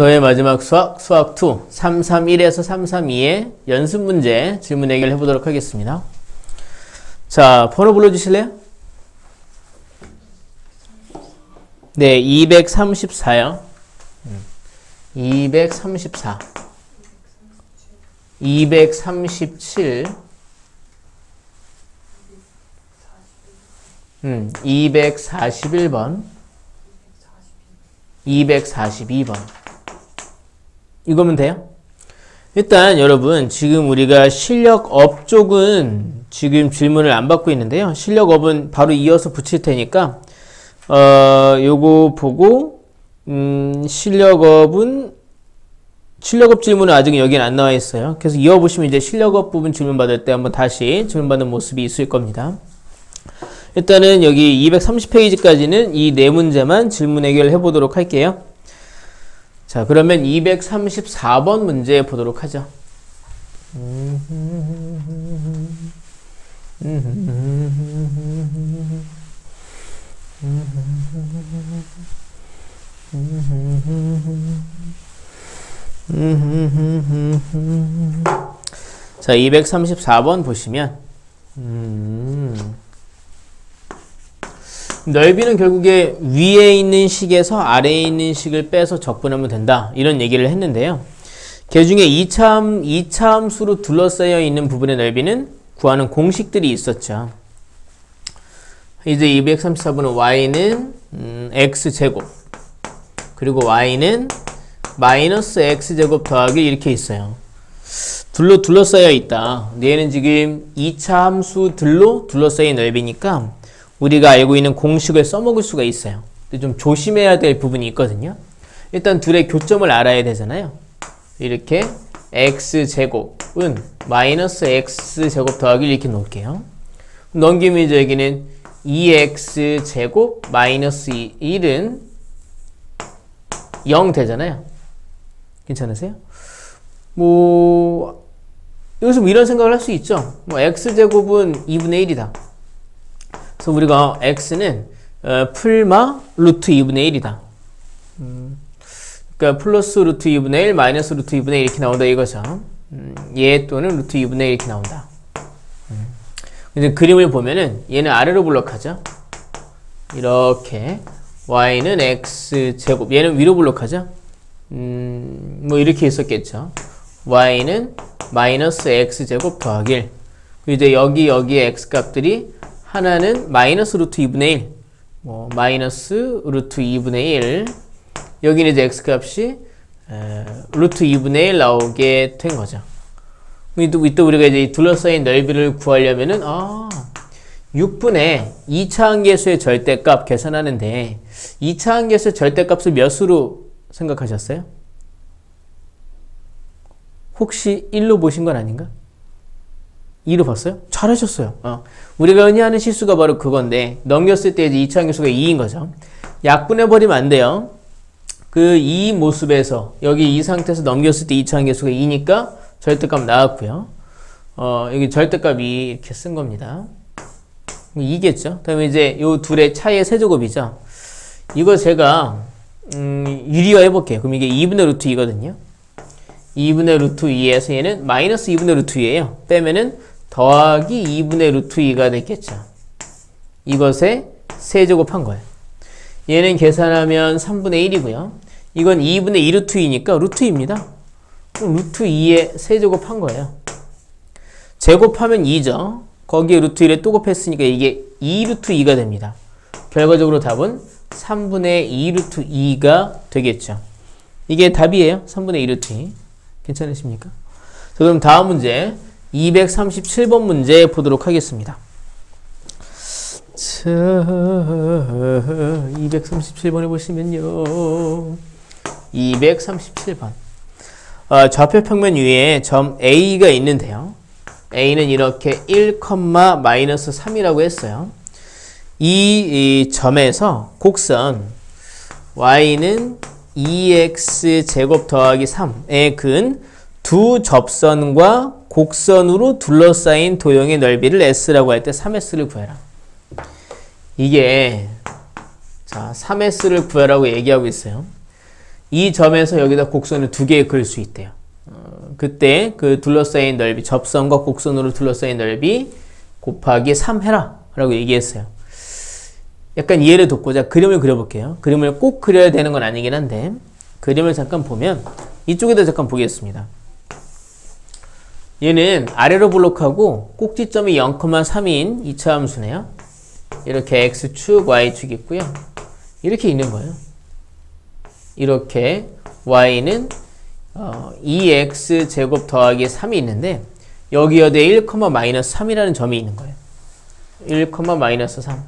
너의 마지막 수학, 수학2, 331에서 332의 연습 문제 질문 해결해 보도록 하겠습니다. 자, 번호 불러주실래요? 네, 234요. 234, 237, 241번, 242번. 이거면 돼요? 일단 여러분 지금 우리가 실력업 쪽은 지금 질문을 안 받고 있는데요. 실력업은 바로 이어서 붙일 테니까 요거 보고 실력업 질문은 아직 여기는 안 나와 있어요. 그래서 이어보시면 이제 실력업 부분 질문 받을 때 한번 다시 질문 받는 모습이 있을 겁니다. 일단은 여기 230페이지까지는 이 네 문제만 질문 해결해 보도록 할게요. 자, 그러면 234번 문제 보도록 하죠. 자, 234번 보시면 넓이는 결국에 위에 있는 식에서 아래에 있는 식을 빼서 적분하면 된다, 이런 얘기를 했는데요. 그 중에 2차 함수로 둘러싸여 있는 부분의 넓이는 구하는 공식들이 있었죠. 이제 234번은 y는 x제곱, 그리고 y는 마이너스 x제곱 더하기 이렇게 있어요. 둘러싸여 있다. 얘는 지금 2차 함수들로 둘러싸인 넓이니까 우리가 알고 있는 공식을 써먹을 수가 있어요. 근데 좀 조심해야 될 부분이 있거든요. 일단 둘의 교점을 알아야 되잖아요. 이렇게 x제곱은 마이너스 x제곱 더하기 이렇게 놓을게요. 넘기면 이제 여기는 2x제곱 마이너스 1은 0 되잖아요. 괜찮으세요? 여기서 이런 생각을 할 수 있죠. x제곱은 2분의 1이다. 그래서 우리가 x는 풀마 루트 2분의 1이다. 그러니까 플러스 루트 2분의 1, 마이너스 루트 2분의 1 이렇게 나온다 이거죠. 얘 또는 루트 2분의 1 이렇게 나온다. 이제 그림을 보면은 얘는 아래로 블록하죠. 이렇게 y는 x제곱, 얘는 위로 블록하죠. 이렇게 있었겠죠. y는 마이너스 x제곱 더하기 1. 이제 여기에 x값들이 하나는 마이너스 루트 2분의 1, 마이너스 루트 2분의 1, 여기는 이제 x값이 루트 2분의 1 나오게 된 거죠. 이때 우리가 이제 둘러싸인 넓이를 구하려면은 6분의 2차 함계수의 절대값 계산하는데 2차 함계수의 절대값을 몇 수로 생각하셨어요? 혹시 1로 보신 건 아닌가? 2로 봤어요? 잘하셨어요. 우리가 흔히 하는 실수가 바로 그건데, 넘겼을 때 이제 2차 함계수가 2인 거죠. 약분해버리면 안 돼요. 그 2 모습에서, 여기 이 상태에서 넘겼을 때 2차 함계수가 2니까 절대값 나왔고요. 여기 절대값이 이렇게 쓴 겁니다. 2겠죠. 그 다음에 이제 요 둘의 차이의 세제곱이죠. 이거 제가, 유리화 해볼게요. 그럼 이게 2분의 루트 2거든요. 2분의 루트 2에서 얘는 마이너스 2분의 루트 2예요. 빼면은 더하기 2분의 루트 2가 됐겠죠. 이것에 세제곱한 거예요. 얘는 계산하면 3분의 1이고요. 이건 2분의 2 루트 2니까 루트 2입니다. 그럼 루트 2에 세제곱한 거예요. 제곱하면 2죠. 거기에 루트 1에 또 곱했으니까 이게 2 루트 2가 됩니다. 결과적으로 답은 3분의 2 루트 2가 되겠죠. 이게 답이에요. 3분의 2 루트 2. 괜찮으십니까? 자, 그럼 다음 문제 237번 문제 보도록 하겠습니다. 자, 237번에 보시면요. 237번. 좌표 평면 위에 점 A가 있는데요. A는 이렇게 1,-3이라고 했어요. 이 점에서 곡선 Y는 2x제곱 더하기 3의 근 두 접선과 곡선으로 둘러싸인 도형의 넓이를 S라고 할 때 3S를 구해라. 이게 자 3S를 구해라고 얘기하고 있어요. 이 점에서 여기다 곡선을 두 개 그릴 수 있대요. 그때 그 둘러싸인 넓이, 접선과 곡선으로 둘러싸인 넓이 곱하기 3 해라 라고 얘기했어요. 약간 이해를 돕고자 그림을 그려볼게요. 그림을 꼭 그려야 되는 건 아니긴 한데 그림을 잠깐 보면 이쪽에다 잠깐 보겠습니다. 얘는 아래로 블록하고 꼭지점이 0,3인 2차 함수네요. 이렇게 x축, y축 있고요. 이렇게 있는 거예요. 이렇게 y는 2x제곱 더하기 3이 있는데 여기 여기에 1, 마이너스 3이라는 점이 있는 거예요. 1, 마이너스 3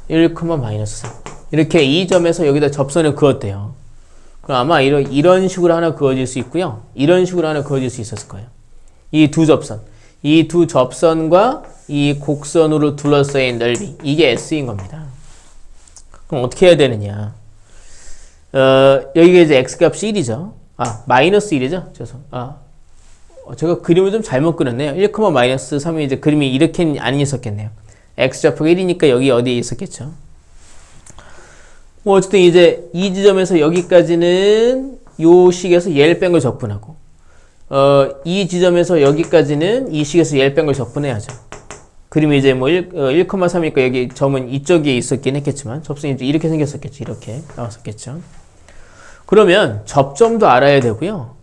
1, 마이너스 3 이렇게 이 점에서 여기다 접선을 그었대요. 그럼 아마 이런 식으로 하나 그어질 수 있고요. 이런 식으로 하나 그어질 수 있었을 거예요. 이 두 접선. 이 두 접선과 이 곡선으로 둘러싸인 넓이. 이게 S인 겁니다. 그럼 어떻게 해야 되느냐. 여기가 이제 X값이 1이죠. 마이너스 1이죠. 제가 그림을 좀 잘못 그렸네요. 1, 마이너스 3이 이제 그림이 이렇게 안 있었겠네요. X좌표가 1이니까 여기 어디에 있었겠죠. 어쨌든 이제 이 지점에서 여기까지는 요 식에서 얘를 뺀 걸 적분하고 이 지점에서 여기까지는 이 식에서 얘를 뺀 걸 적분해야죠. 그림이 이제 뭐 1,3이니까 여기 점은 이쪽에 있었긴 했겠지만 접선이 이제 이렇게 생겼었겠죠. 이렇게 나왔었겠죠. 그러면 접점도 알아야 되고요.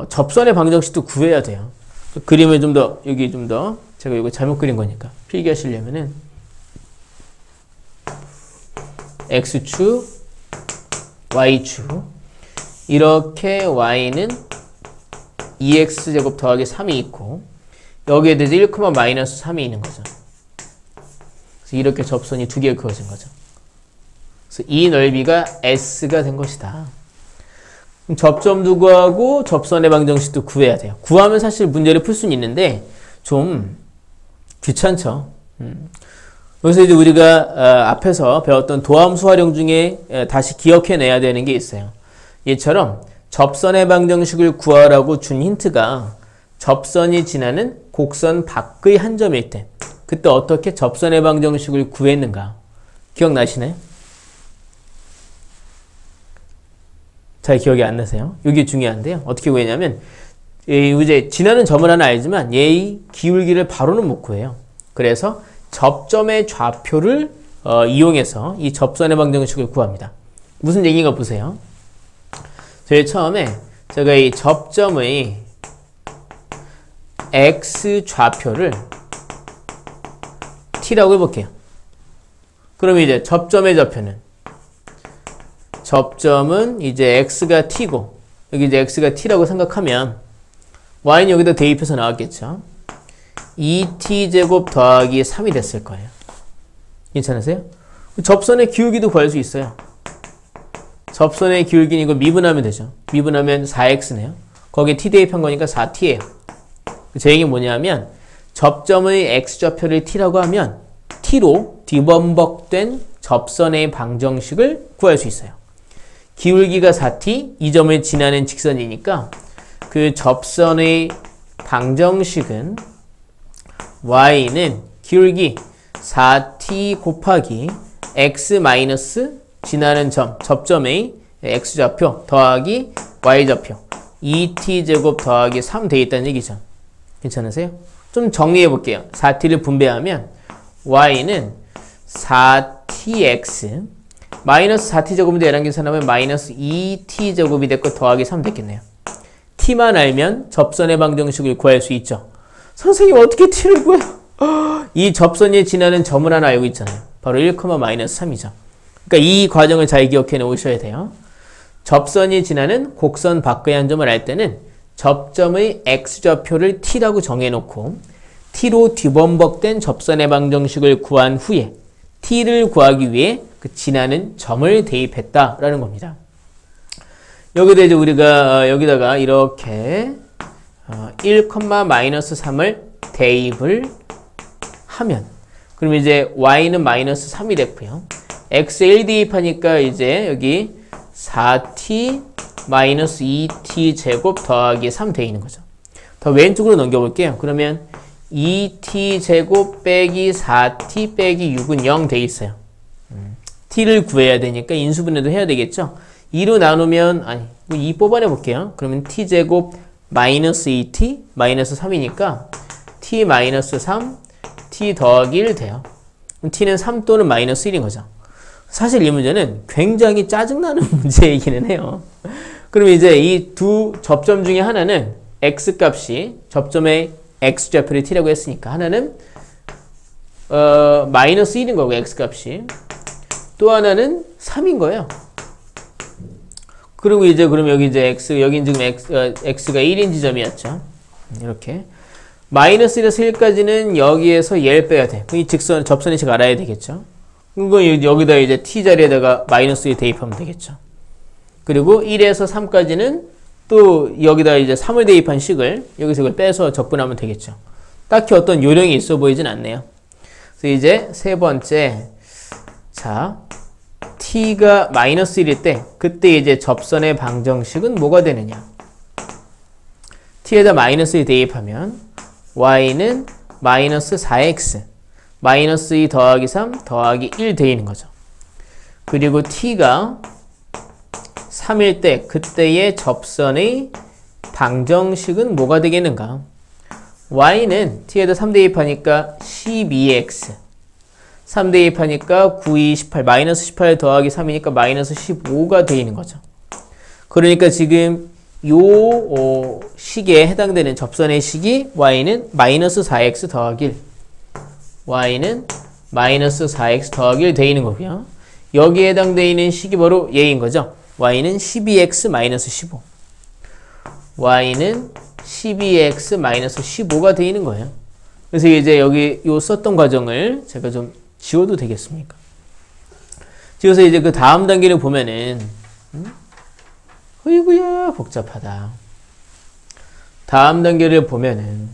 접선의 방정식도 구해야 돼요. 그림을 좀 더 여기 좀 더 제가 이거 잘못 그린 거니까 필기하시려면은 x축, y축 이렇게 y는 2x제곱 더하기 3이 있고 여기에 대해서 1, 마이너스 3이 있는 거죠. 그래서 이렇게 접선이 두 개 그어진 거죠. 그래서 이 넓이가 s가 된 것이다. 그럼 접점도 구하고 접선의 방정식도 구해야 돼요. 구하면 사실 문제를 풀 수는 있는데 좀 귀찮죠. 그래서 이제 우리가 앞에서 배웠던 도함수 활용 중에 다시 기억해내야 되는 게 있어요. 얘처럼 접선의 방정식을 구하라고 준 힌트가 접선이 지나는 곡선 밖의 한 점일 때 그때 어떻게 접선의 방정식을 구했는가 기억나시나요? 잘 기억이 안 나세요? 이게 중요한데요. 어떻게 구했냐면 이제 지나는 점을 하나 알지만 얘의 기울기를 바로는 못 구해요. 그래서 접점의 좌표를 이용해서 이 접선의 방정식을 구합니다. 무슨 얘기인가 보세요. 제일 처음에 제가 이 접점의 x 좌표를 t라고 해볼게요. 그럼 이제 접점의 좌표는 접점은 이제 x가 t고 여기 이제 x가 t라고 생각하면 y는 여기다 대입해서 나왔겠죠. 2t제곱 더하기 3이 됐을 거예요. 괜찮으세요? 접선의 기울기도 구할 수 있어요. 접선의 기울기는 이걸 미분하면 되죠. 미분하면 4x네요. 거기에 t 대입한 거니까 4t예요. 제 얘기는 뭐냐면 접점의 x좌표를 t라고 하면 t로 뒤범벅된 접선의 방정식을 구할 수 있어요. 기울기가 4t, 이 점을 지나는 직선이니까 그 접선의 방정식은 y는 기울기 4t 곱하기 x 마이너스 지나는 점, 접점의 x좌표 더하기 y좌표 2t제곱 더하기 3 돼 있다는 얘기죠. 괜찮으세요? 좀 정리해 볼게요. 4t를 분배하면 y는 4tx 마이너스 4t제곱인데 얘랑 계산하면 마이너스 2t제곱이 됐고 더하기 3 됐겠네요. t만 알면 접선의 방정식을 구할 수 있죠. 선생님 어떻게 t를 구해요? 이 접선에 지나는 점을 하나 알고 있잖아요. 바로 1, 마이너스 3이죠. 그러니까 이 과정을 잘 기억해 놓으셔야 돼요. 접선이 지나는 곡선 밖의 한 점을 알 때는 접점의 x좌표를 t라고 정해놓고 t로 뒤범벅된 접선의 방정식을 구한 후에 t를 구하기 위해 그 지나는 점을 대입했다라는 겁니다. 여기다 이제 우리가 여기다가 이렇게 1, 마이너스 3을 대입을 하면 그럼 이제 y는 마이너스 3이 됐고요. x에 1 대입하니까 이제 여기 4t 마이너스 2t 제곱 더하기 3 돼 있는 거죠. 더 왼쪽으로 넘겨볼게요. 그러면 2t 제곱 빼기 4t 빼기 6은 0 돼 있어요. t를 구해야 되니까 인수분해도 해야 되겠죠. 2로 나누면 아니 2 뽑아내 볼게요. 그러면 t제곱 마이너스 2t 마이너스 3이니까 t 마이너스 3 t 더하기 1 돼요. 그럼 t는 3 또는 마이너스 1인 거죠. 사실 이 문제는 굉장히 짜증나는 문제이기는 해요. 그럼 이제 이 두 접점 중에 하나는 x값이 접점의 x좌표를 t라고 했으니까 하나는 마이너스 1인 거고 x값이 또 하나는 3인 거예요. 그리고 이제 그럼 여기 이제 여긴 지금 x가 1인 지점이었죠. 이렇게 마이너스 1에서 1까지는 여기에서 얘를 빼야 돼. 이 접선의식 알아야 되겠죠. 그거 여기다 이제 t 자리에다가 마이너스 1 대입하면 되겠죠. 그리고 1에서 3까지는 또 여기다 이제 3을 대입한 식을 여기서 이걸 빼서 적분하면 되겠죠. 딱히 어떤 요령이 있어 보이진 않네요. 그래서 이제 세 번째, 자, t가 마이너스 1일 때 그때 이제 접선의 방정식은 뭐가 되느냐? t에다 마이너스 1 대입하면 y는 마이너스 4x 마이너스 2 더하기 3 더하기 1 되는 거죠. 그리고 t가 3일 때 그때의 접선의 방정식은 뭐가 되겠는가? y는 t에다 3 대입하니까 12x 3 대입하니까 9, 2, 18 마이너스 18 더하기 3이니까 마이너스 15가 되어 있는 거죠. 그러니까 지금 요 식에 해당되는 접선의 식이 y는 마이너스 4x 더하기 1 y는 마이너스 4x 더하기 1 되어 있는 거고요. 여기에 해당되어 있는 식이 바로 얘인 거죠. y는 12x 마이너스 15 y는 12x 마이너스 15가 되어 있는 거예요. 그래서 이제 여기 요 썼던 과정을 제가 좀 지워도 되겠습니까? 지워서 이제 그 다음 단계를 보면은 어이구야 복잡하다. 다음 단계를 보면은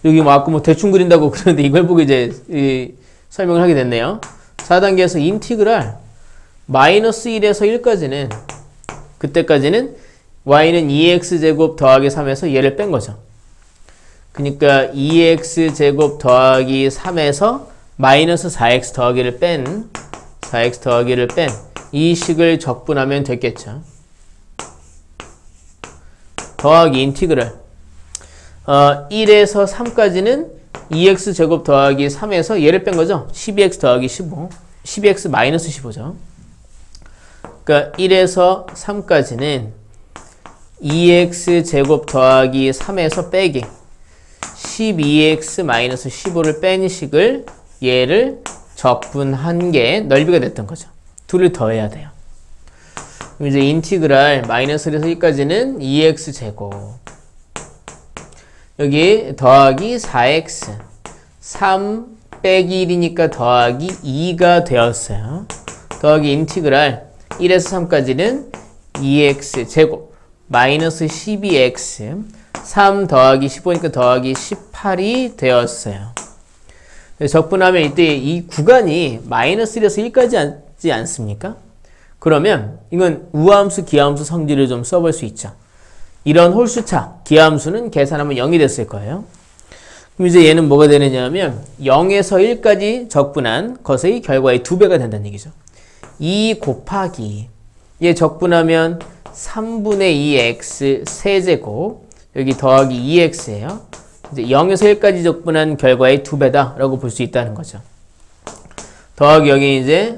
여기 뭐 아까 뭐 대충 그린다고 그러는데 이걸 보고 이제 설명을 하게 됐네요. 4단계에서 인티그랄 마이너스 1에서 1까지는 그때까지는 y는 2x제곱 더하기 3에서 얘를 뺀 거죠. 그러니까 2x제곱 더하기 3에서 마이너스 4x 더하기를 뺀 4x 더하기를 뺀 이 식을 적분하면 됐겠죠. 더하기 인티그랄 1에서 3까지는 2x제곱 더하기 3에서 얘를 뺀 거죠. 12x 더하기 15 12x 마이너스 15죠. 그러니까 1에서 3까지는 2x제곱 더하기 3에서 빼기 12x 마이너스 15를 뺀 식을 얘를 적분한 게 넓이가 됐던 거죠. 둘을 더해야 돼요. 그럼 이제 인티그랄 마이너스 1에서 1까지는 2x제곱 여기 더하기 4x 3 빼기 1이니까 더하기 2가 되었어요. 더하기 인티그랄 1에서 3까지는 2x제곱 마이너스 12x 3 더하기 15니까 더하기 18이 되었어요. 적분하면 이때 이 구간이 마이너스 1에서 1까지 앉지 않습니까? 그러면 이건 우함수, 기하함수 성질을 좀 써볼 수 있죠. 이런 홀수차, 기하함수는 계산하면 0이 됐을 거예요. 그럼 이제 얘는 뭐가 되느냐 하면 0에서 1까지 적분한 것의 결과의 2배가 된다는 얘기죠. 2 곱하기 얘 적분하면 3분의 2x 세제곱 여기 더하기 2x예요. 이제 0에서 1까지 적분한 결과의 2배다 라고 볼 수 있다는 거죠. 더하기 여기 이제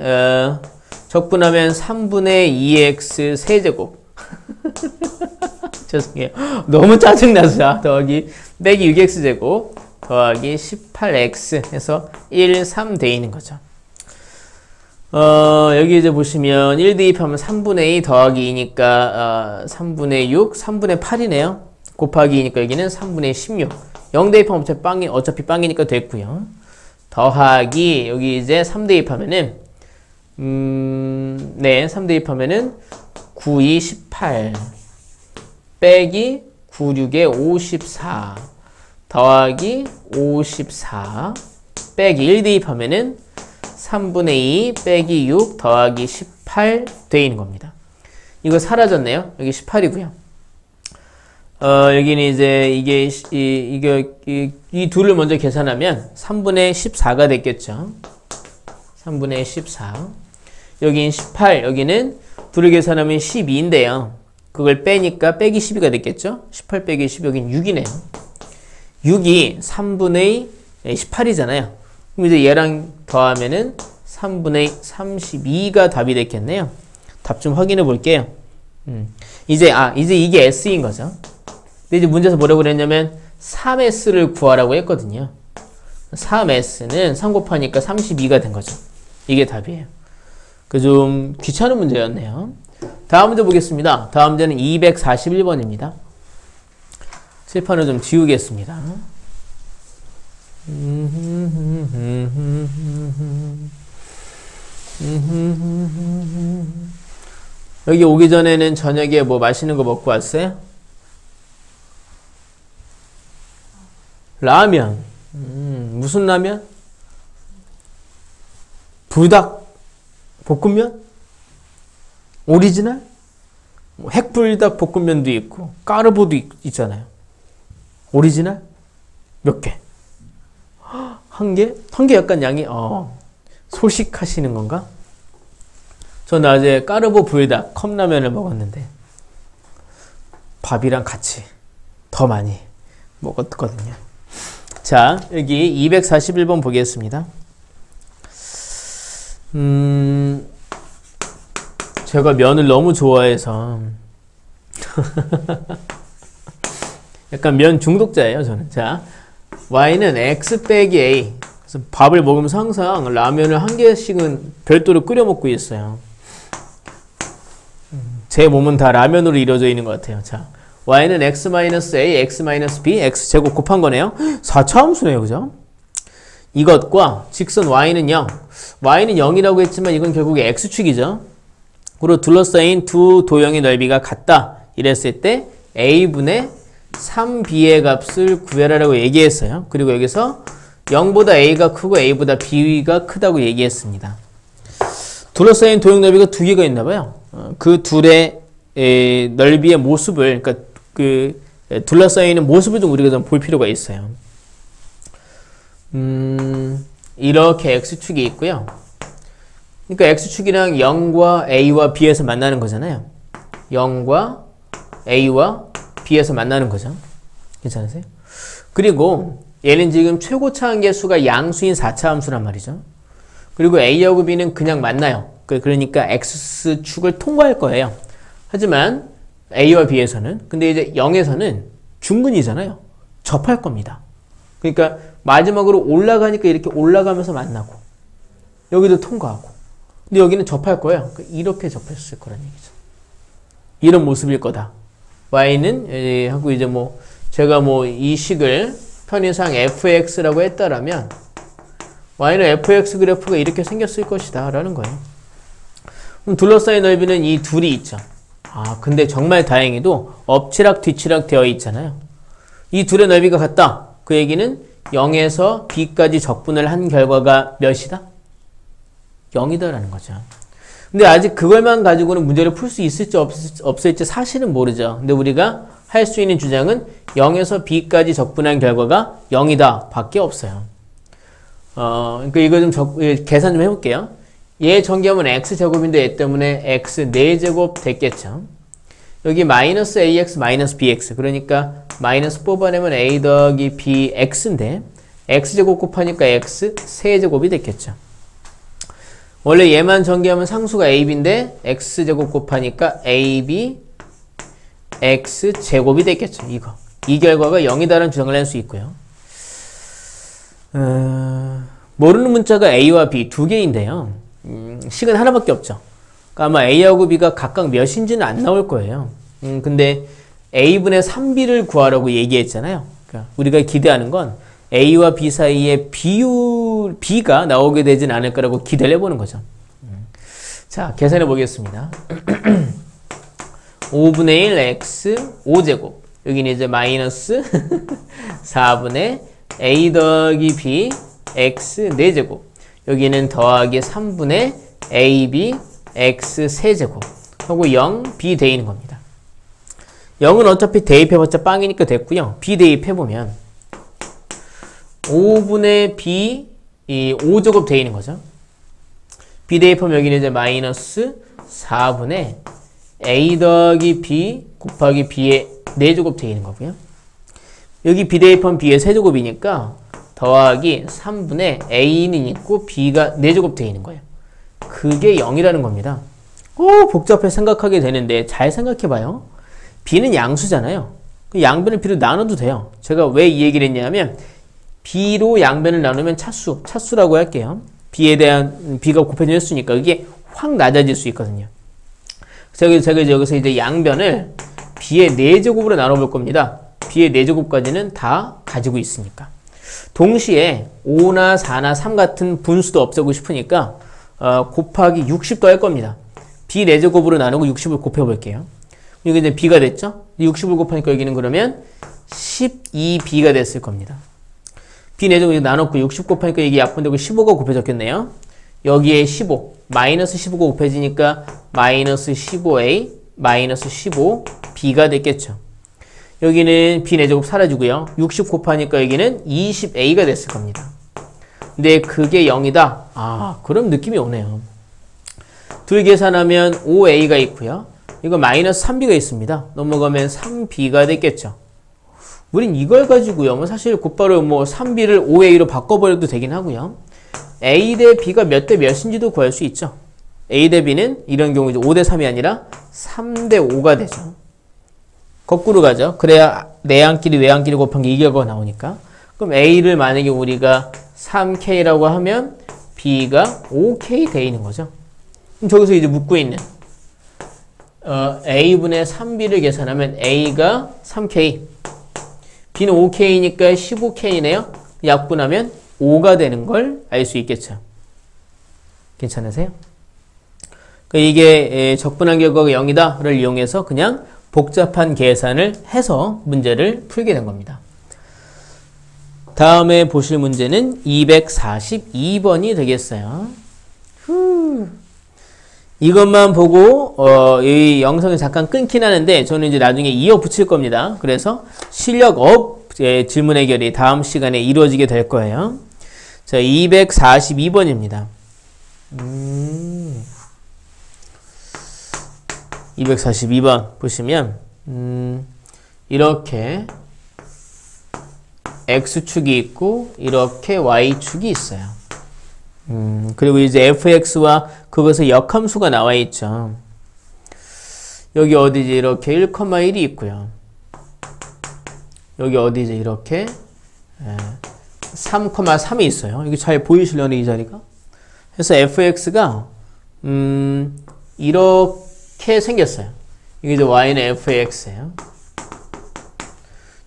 적분하면 3분의 2x 세제곱 죄송해요. 너무 짜증나서 더하기 빼기 6x제곱 더하기 18x 해서 1, 3 돼 있는 거죠. 여기 이제 보시면 1 대입하면 3분의 2 더하기 2니까 3분의 6, 3분의 8이네요. 곱하기 2니까 여기는 3분의 16. 0 대입하면 어차피 빵이니까 됐고요. 더하기 여기 이제 3 대입하면은 네, 3 대입하면은 9, 2, 18 빼기 9, 6에 54 더하기 54 빼기 1 대입하면은 3분의 2 빼기 6 더하기 18 돼 있는 겁니다. 이거 사라졌네요. 여기 18이고요. 여기는 이제 이 둘을 먼저 계산하면 3분의 14가 됐겠죠. 3분의 14. 여긴 18, 여기는 둘을 계산하면 12인데요. 그걸 빼니까 빼기 12가 됐겠죠? 18 빼기 10, 여긴 6이네요. 6이 3분의 18이잖아요. 그럼 이제 얘랑 더하면은 3분의 32가 답이 됐겠네요. 답 좀 확인해 볼게요. 이제 이게 S인 거죠. 근데 이제 문제에서 뭐라고 그랬냐면 3S를 구하라고 했거든요. 3S는 3 곱하니까 32가 된 거죠. 이게 답이에요. 그 좀 귀찮은 문제였네요. 다음 문제 보겠습니다. 다음 문제는 241번입니다. 칠판을 좀 지우겠습니다. 여기 오기 전에는 저녁에 뭐 맛있는 거 먹고 왔어요? 라면. 무슨 라면? 불닭 볶음면? 오리지널? 뭐 핵불닭 볶음면도 있고 까르보도 있잖아요. 오리지널? 몇 개? 한 개? 한 개 약간 양이 소식하시는 건가? 저는 어제 까르보 불닭 컵라면을 먹었는데 밥이랑 같이 더 많이 먹었거든요. 자, 여기 241번 보겠습니다. 제가 면을 너무 좋아해서 약간 면 중독자예요, 저는. 자, y는 x 빼기 a. 그래서 밥을 먹으면서 항상 라면을 한 개씩은 별도로 끓여 먹고 있어요. 제 몸은 다 라면으로 이루어져 있는 것 같아요. 자, y는 x-a, x-b, x제곱 곱한 거네요. 4차 함수네요, 그죠? 이것과 직선 y는 0. y는 0이라고 했지만 이건 결국 x축이죠. 그리고 둘러싸인 두 도형의 넓이가 같다. 이랬을 때 a분의 3b의 값을 구해라라고 얘기했어요. 그리고 여기서 0보다 a가 크고 a보다 b가 크다고 얘기했습니다. 둘러싸인 도형 넓이가 두 개가 있나 봐요. 그 둘의 넓이의 모습을, 그러니까 그 둘러싸이는 모습을 좀 우리가 좀 볼 필요가 있어요. 이렇게 x축이 있고요. 그러니까 x축이랑 0과 a와 b에서 만나는 거잖아요. 0과 a와 b에서 만나는 거죠. 괜찮으세요? 그리고 얘는 지금 최고차 한계수가 양수인 4차 함수란 말이죠. 그리고 a하고 b는 그냥 만나요. 그러니까 x축을 통과할 거예요. 하지만 a와 b에서는, 근데 이제 0에서는 중근이잖아요. 접할 겁니다. 그러니까 마지막으로 올라가니까 이렇게 올라가면서 만나고 여기도 통과하고, 근데 여기는 접할 거예요. 이렇게 접했을 거란 얘기죠. 이런 모습일 거다. y는 하고 이제 뭐 제가 뭐 이 식을 편의상 fx라고 했다라면 y는 fx 그래프가 이렇게 생겼을 것이다 라는 거예요. 그럼 둘러싸인 넓이는 이 둘이 있죠. 근데 정말 다행히도 엎치락 뒤치락 되어 있잖아요. 이 둘의 넓이가 같다. 그 얘기는 0에서 b까지 적분을 한 결과가 몇이다? 0이다라는 거죠. 근데 아직 그걸만 가지고는 문제를 풀 수 있을지 없을지 사실은 모르죠. 근데 우리가 할 수 있는 주장은 0에서 b까지 적분한 결과가 0이다 밖에 없어요. 그러니까 이거 좀 계산 좀 해볼게요. 얘 전개하면 x제곱인데 얘 때문에 x 4제곱 됐겠죠. 여기 마이너스 ax 마이너스 bx, 그러니까 마이너스 뽑아내면 a 더하기 bx인데 x제곱 곱하니까 x 3제곱이 됐겠죠. 원래 얘만 전개하면 상수가 ab인데 x제곱 곱하니까 ab x제곱이 됐겠죠. 이 결과가 0이다라는 주장을 할 수 있고요. 모르는 문자가 a와 b 두 개인데요. 식은 하나밖에 없죠. 그러니까 아마 a하고 b가 각각 몇인지는 안 나올 거예요. 근데 a분의 3b를 구하라고 얘기했잖아요. 그러니까 우리가 기대하는 건 a와 b 사이에 비율 b가 나오게 되진 않을 거라고 기대를 해보는 거죠. 자, 계산해 보겠습니다. 5분의 1 x 5제곱, 여기는 이제 마이너스 4분의 a 더하기 b x 4제곱, 여기는 더하기 3분의 ab x 세제곱 하고 0 b 돼 있는 겁니다. 0은 어차피 대입해봤자 빵이니까 됐고요. b 대입해보면 5분의 b 이 5제곱 돼 있는 거죠. b 대입하면 여기는 이제 마이너스 4분의 a 더하기 b 곱하기 b의 4제곱 되어 있는 거고요. 여기 b 대입하면 b의 세제곱이니까 더하기 3분의 a는 있고 b가 4제곱 되어 있는 거예요. 그게 0이라는 겁니다. 복잡해 생각하게 되는데 잘 생각해봐요. b는 양수잖아요. 그 양변을 b로 나눠도 돼요. 제가 왜 이 얘기를 했냐면 b로 양변을 나누면 차수라고 할게요. b에 대한 b가 곱해진 횟수니까 이게 확 낮아질 수 있거든요. 제가 여기서 이제 양변을 b의 4제곱으로 나눠볼 겁니다. b의 4제곱까지는 다 가지고 있으니까. 동시에 5나 4나 3 같은 분수도 없애고 싶으니까 곱하기 60도 할 겁니다. b 4제곱으로 나누고 60을 곱해볼게요. 여기 이제 b가 됐죠? 60을 곱하니까 여기는 그러면 12b가 됐을 겁니다. b 4제곱 나눴고 60 곱하니까 이게 약분되고 15가 곱해졌겠네요. 여기에 15, 마이너스 15가 곱해지니까 마이너스 15a, 마이너스 15b가 됐겠죠. 여기는 b 4제곱 사라지고요. 60 곱하니까 여기는 20a가 됐을 겁니다. 근데 그게 0이다. 그럼 느낌이 오네요. 둘 계산하면 5a가 있고요. 이거 마이너스 3b가 있습니다. 넘어가면 3b가 됐겠죠. 우린 이걸 가지고요. 사실 곧바로 3b를 5a로 바꿔버려도 되긴 하고요. a 대 b가 몇 대 몇인지도 구할 수 있죠. a 대 b는 이런 경우 이제 5대 3이 아니라 3대 5가 되죠. 거꾸로 가죠. 그래야 내항끼리 외항끼리 곱한 게 2결과가 나오니까. 그럼 a를 만약에 우리가 3k라고 하면 b가 5k 돼 있는 거죠. 그럼 저기서 이제 묻고 있는 a분의 3b를 계산하면 a가 3k, b는 5k니까 15k네요. 약분하면 5가 되는 걸 알 수 있겠죠. 괜찮으세요? 그러니까 이게 적분한 결과가 0이다를 이용해서 그냥 복잡한 계산을 해서 문제를 풀게 된 겁니다. 다음에 보실 문제는 242번이 되겠어요. 이것만 보고 이 영상이 잠깐 끊긴 하는데 저는 이제 나중에 이어 붙일 겁니다. 그래서 실력 업 질문 해결이 다음 시간에 이루어지게 될 거예요. 자, 242번입니다. 242번 보시면 이렇게 x축이 있고 이렇게 y축이 있어요. 그리고 이제 fx와 그것의 역함수가 나와 있죠. 여기 어디지? 이렇게 1,1이 있고요. 여기 어디지? 이렇게 3,3이 있어요. 이게 잘 보이시려나 이 자리가? 그래서 fx가 이렇게 생겼어요. 이게 이제 y는 fx예요.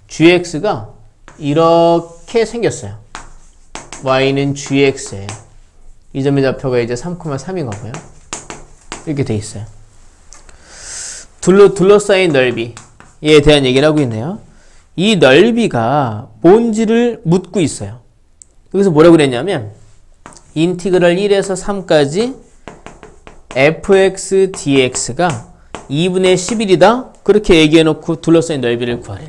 gx가 이렇게 생겼어요. y는 gx예요. 이 점의 좌표가 이제 3,3인 거고요. 이렇게 돼 있어요. 둘러싸인 넓이에 대한 얘기를 하고 있네요. 이 넓이가 뭔지를 묻고 있어요. 여기서 뭐라고 그랬냐면 인티그럴 1에서 3까지 fx dx가 2분의 11이다. 그렇게 얘기해놓고 둘러싸인 넓이를 구하래요.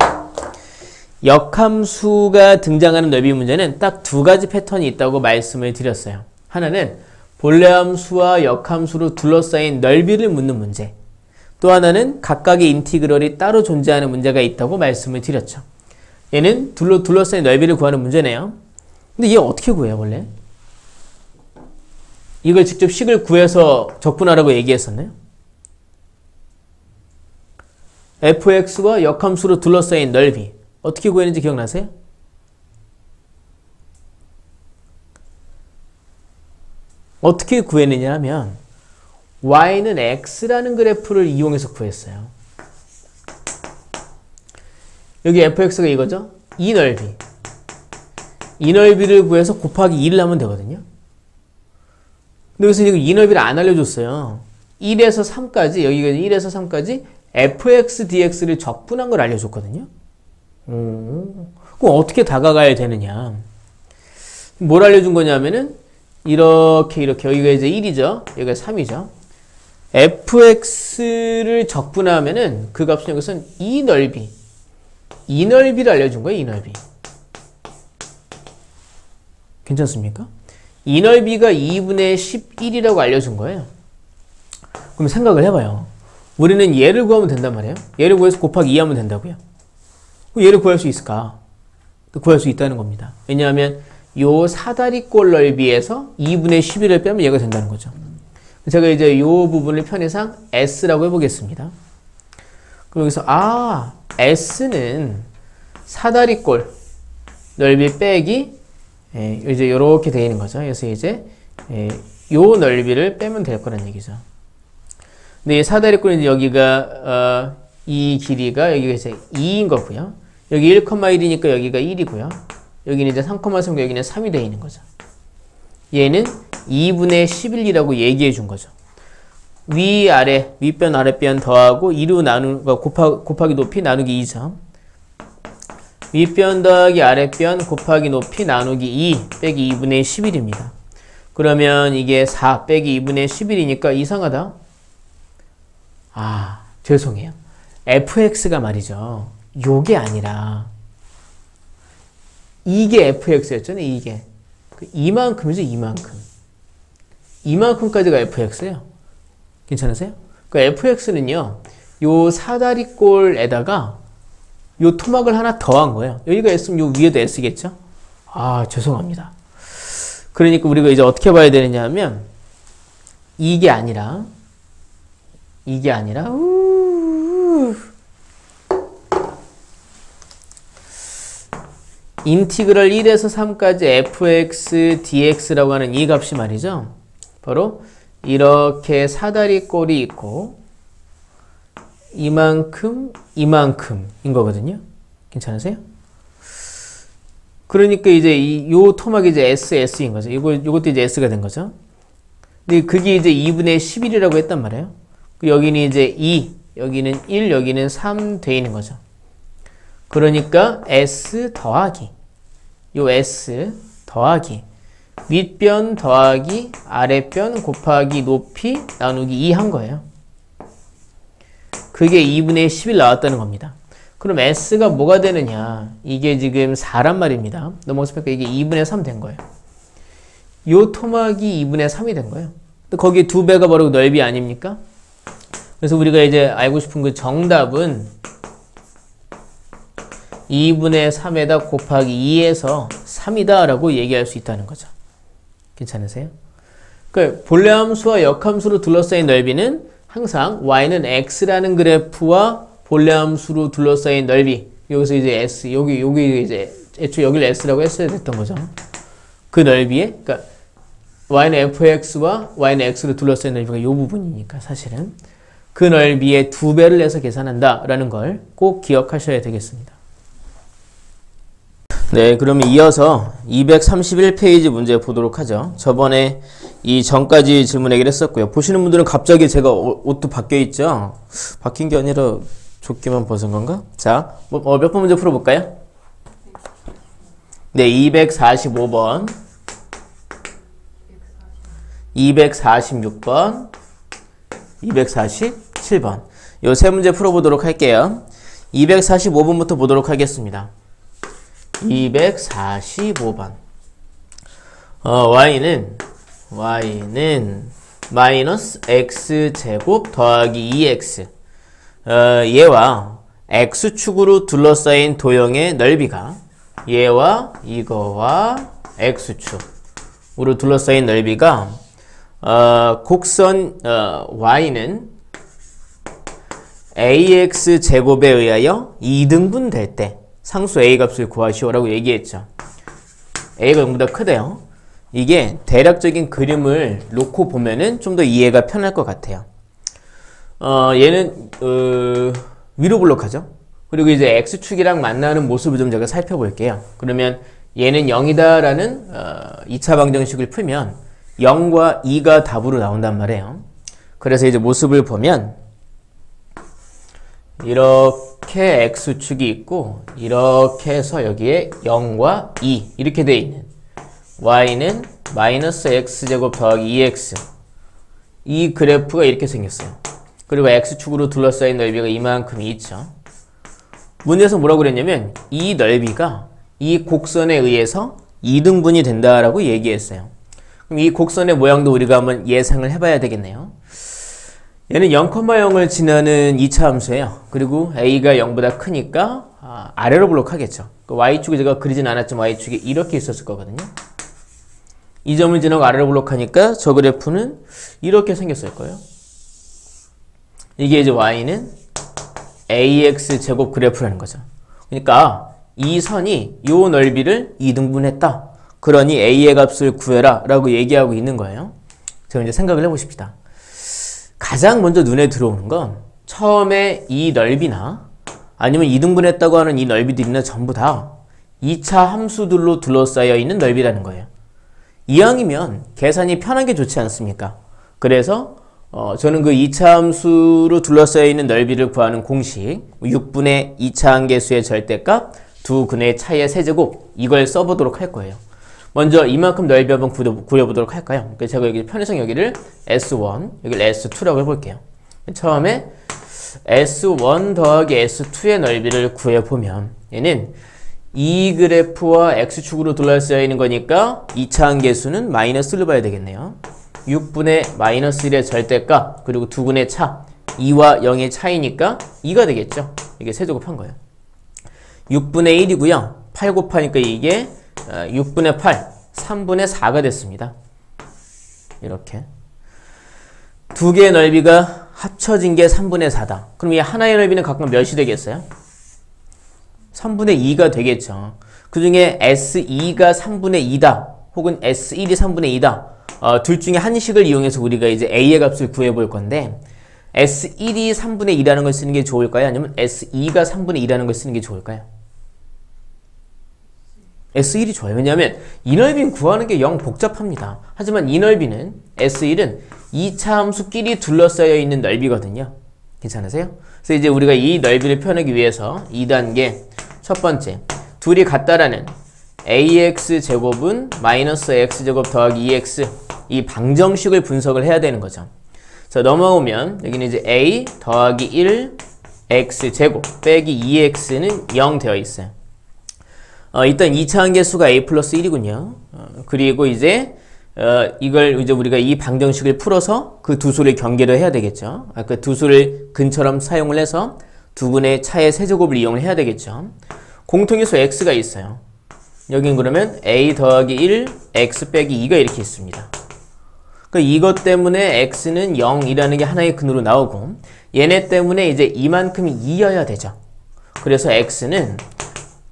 역함수가 등장하는 넓이 문제는 딱 두 가지 패턴이 있다고 말씀을 드렸어요. 하나는 본래함수와 역함수로 둘러싸인 넓이를 묻는 문제. 또 하나는 각각의 인티그럴이 따로 존재하는 문제가 있다고 말씀을 드렸죠. 얘는 둘러싸인 넓이를 구하는 문제네요. 근데 얘 어떻게 구해요, 원래? 이걸 직접 식을 구해서 적분하라고 얘기했었나요? fx와 역함수로 둘러싸인 넓이. 어떻게 구했는지 기억나세요? 어떻게 구했느냐 하면 y는 x라는 그래프를 이용해서 구했어요. 여기 fx가 이거죠? 이 넓이. 이 넓이를 구해서 곱하기 2를 하면 되거든요. 근데 여기서 이 넓이를 안 알려줬어요. 1에서 3까지, 여기가 1에서 3까지 fx dx를 적분한 걸 알려줬거든요. 그럼 어떻게 다가가야 되느냐? 뭘 알려준 거냐면은 이렇게 여기가 이제 1이죠. 여기가 3이죠. fx를 적분하면은 그 값은 여기서는 이 넓이를 알려준 거예요. 이 넓이. 괜찮습니까? 이 넓이가 2분의 11이라고 알려준 거예요. 그럼 생각을 해봐요. 우리는 얘를 구하면 된단 말이에요. 얘를 구해서 곱하기 2 하면 된다고요. 그럼 얘를 구할 수 있을까? 구할 수 있다는 겁니다. 왜냐하면 요 사다리꼴 넓이에서 2분의 11을 빼면 얘가 된다는 거죠. 제가 이제 요 부분을 편의상 S라고 해보겠습니다. 그럼 여기서 S는 사다리꼴 넓이 빼기 이제 요렇게 되어 있는 거죠. 그래서 이제 요 넓이를 빼면 될 거란 얘기죠. 근데 이 사다리꼴은 이제 여기가 이 길이가 여기가 이제 2인 거고요. 여기 1,1이니까 여기가 1이고요. 여기는 이제 3,3, 여기는 3이 되어 있는 거죠. 얘는 2분의 11이라고 얘기해 준 거죠. 위아래, 윗변, 아랫변 더하고 2로 곱하기 높이 나누기 2죠. 윗변 더하기 아랫변 곱하기 높이 나누기 2 빼기 2분의 11입니다. 그러면 이게 4 빼기 2분의 11이니까 이상하다. 죄송해요. fx가 말이죠. 요게 아니라 이게 fx였잖아요. 이게. 이만큼이죠. 이만큼까지가 fx예요. 괜찮으세요? fx는요. 요 사다리꼴에다가 요 토막을 하나 더한 거예요. 여기가 S면 요 위에도 S겠죠? 죄송합니다. 그러니까 우리가 이제 어떻게 봐야 되느냐 하면 이게 아니라 인티그럴 1에서 3까지 fx dx라고 하는 이 값이 말이죠. 바로 이렇게 사다리꼴이 있고 이만큼인 거거든요. 괜찮으세요? 그러니까 이제 요 토막이 이제 S인 거죠. 요것도 이제 S가 된 거죠. 근데 그게 이제 2분의 11이라고 했단 말이에요. 여기는 이제 2, 여기는 1, 여기는 3 돼 있는 거죠. 그러니까 S 더하기 요 S 더하기 윗변 더하기 아랫변 곱하기 높이 나누기 2 한 거예요. 그게 2분의 11 나왔다는 겁니다. 그럼 S가 뭐가 되느냐? 이게 지금 4란 말입니다. 넘어가서 이게 2분의 3 된 거예요. 요 토막이 2분의 3이 된 거예요. 거기 2배가 바로 넓이 아닙니까? 그래서 우리가 이제 알고 싶은 그 정답은 2분의 3에다 곱하기 2에서 3이다 라고 얘기할 수 있다는 거죠. 괜찮으세요? 그러니까 본래함수와 역함수로 둘러싸인 넓이는 항상 y는 x라는 그래프와 본래함수로 둘러싸인 넓이, 여기서 이제 s, 여기 이제 애초에 여기를 s라고 했어야 됐던 거죠. 그 넓이에, 그러니까 y는 fx와 y는 x로 둘러싸인 넓이가 이 부분이니까 사실은 그 넓이의 2배를 내서 계산한다 라는 걸 꼭 기억하셔야 되겠습니다. 네, 그러면 이어서 231페이지 문제 보도록 하죠. 저번에 이 전까지 질문 얘기를 했었고요. 보시는 분들은 갑자기 제가 옷도 바뀌어 있죠? 바뀐 게 아니라 조끼만 벗은 건가? 자, 몇 번 문제 풀어볼까요? 네, 245번, 246번, 247번. 요 세 문제 풀어보도록 할게요. 245번부터 보도록 하겠습니다. 245번. y는 마이너스 x제곱 더하기 2x. 얘와 x축으로 둘러싸인 도형의 넓이가 얘와 이거와 x축으로 둘러싸인 넓이가 곡선 y는 ax제곱에 의하여 2등분 될 때 상수 a 값을 구하시오라고 얘기했죠. a가 0보다 크대요. 이게 대략적인 그림을 놓고 보면은 좀 더 이해가 편할 것 같아요. 얘는 위로 블록하죠. 그리고 이제 x축이랑 만나는 모습을 좀 제가 살펴볼게요. 그러면 얘는 0이다 라는 2차 방정식을 풀면 0과 2가 답으로 나온단 말이에요. 그래서 이제 모습을 보면 이렇게 x축이 있고 이렇게 해서 여기에 0과 2 이렇게 돼 있는 y는 마이너스 x제곱 더하기 2x 이 그래프가 이렇게 생겼어요. 그리고 x축으로 둘러싸인 넓이가 이만큼이 있죠. 문제에서 뭐라고 그랬냐면 이 넓이가 이 곡선에 의해서 2등분이 된다라고 얘기했어요. 그럼 이 곡선의 모양도 우리가 한번 예상을 해봐야 되겠네요. 얘는 0,0을 지나는 2차 함수예요. 그리고 a가 0보다 크니까 아래로 블록하겠죠. 그 y축에 제가 그리진 않았지만 y축에 이렇게 있었을 거거든요. 이 점을 지나고 아래로 블록하니까 저 그래프는 이렇게 생겼을 거예요. 이게 이제 y는 ax 제곱 그래프라는 거죠. 그러니까 이 선이 요 넓이를 2등분했다. 그러니 a의 값을 구해라 라고 얘기하고 있는 거예요. 자, 이제 생각을 해보십시다. 가장 먼저 눈에 들어오는 건 처음에 이 넓이나 아니면 2등분했다고 하는 이 넓이들이나 전부 다 2차 함수들로 둘러싸여 있는 넓이라는 거예요. 이왕이면 계산이 편하게 좋지 않습니까? 그래서 저는 그 2차 함수로 둘러싸여 있는 넓이를 구하는 공식 6분의 2차 함계수의 절대값 2근의 차의 세제곱 이걸 써보도록 할 거예요. 먼저 이만큼 넓이 한번 구려보도록 할까요? 그러니까 제가 여기 편의상 여기를 S1, 여기를 S2라고 해볼게요. 처음에 S1 더하기 S2의 넓이를 구해보면 얘는 이 그래프와 X축으로 둘러싸여 있는 거니까 2차 함계수는 마이너스를 봐야 되겠네요. 6분의 마이너스 1의 절대값 그리고 2근의 차 2와 0의 차이니까 2가 되겠죠. 이게 세제곱한 거예요. 6분의 1이고요. 8 곱하니까 이게 6분의 8, 3분의 4가 됐습니다. 이렇게 두 개의 넓이가 합쳐진 게 3분의 4다. 그럼 이 하나의 넓이는 각각 몇이 되겠어요? 3분의 2가 되겠죠. 그 중에 S2가 3분의 2다. 혹은 S1이 3분의 2다. 둘 중에 한 식을 이용해서 우리가 이제 A의 값을 구해볼 건데 S1이 3분의 2라는 걸 쓰는 게 좋을까요? 아니면 S2가 3분의 2라는 걸 쓰는 게 좋을까요? S1이 좋아요. 왜냐하면 이 넓이는 구하는 게 영 복잡합니다. 하지만 이 넓이는 S1은 2차 함수끼리 둘러싸여 있는 넓이거든요. 괜찮으세요? 그래서 이제 우리가 이 넓이를 표현하기 위해서 2단계 첫 번째 둘이 같다라는 ax 제곱은 마이너스 x제곱 더하기 2x 이 방정식을 분석을 해야 되는 거죠. 자, 넘어오면 여기는 이제 a 더하기 1 x 제곱 빼기 2x는 0 되어 있어요. 일단 2차 함계수가 a 플러스 1이군요. 그리고 이제 이걸 이제 우리가 이 방정식을 풀어서 그 두 수를 경계를 해야 되겠죠. 그 두 수를 근처럼 사용을 해서 두 분의 차의 세제곱을 이용을 해야 되겠죠. 공통요소 x가 있어요. 여긴 그러면 a 더하기 1 x 빼기 2가 이렇게 있습니다. 그러니까 이것 때문에 x는 0이라는 게 하나의 근으로 나오고 얘네 때문에 이제 이만큼이 2여야 되죠. 그래서 x는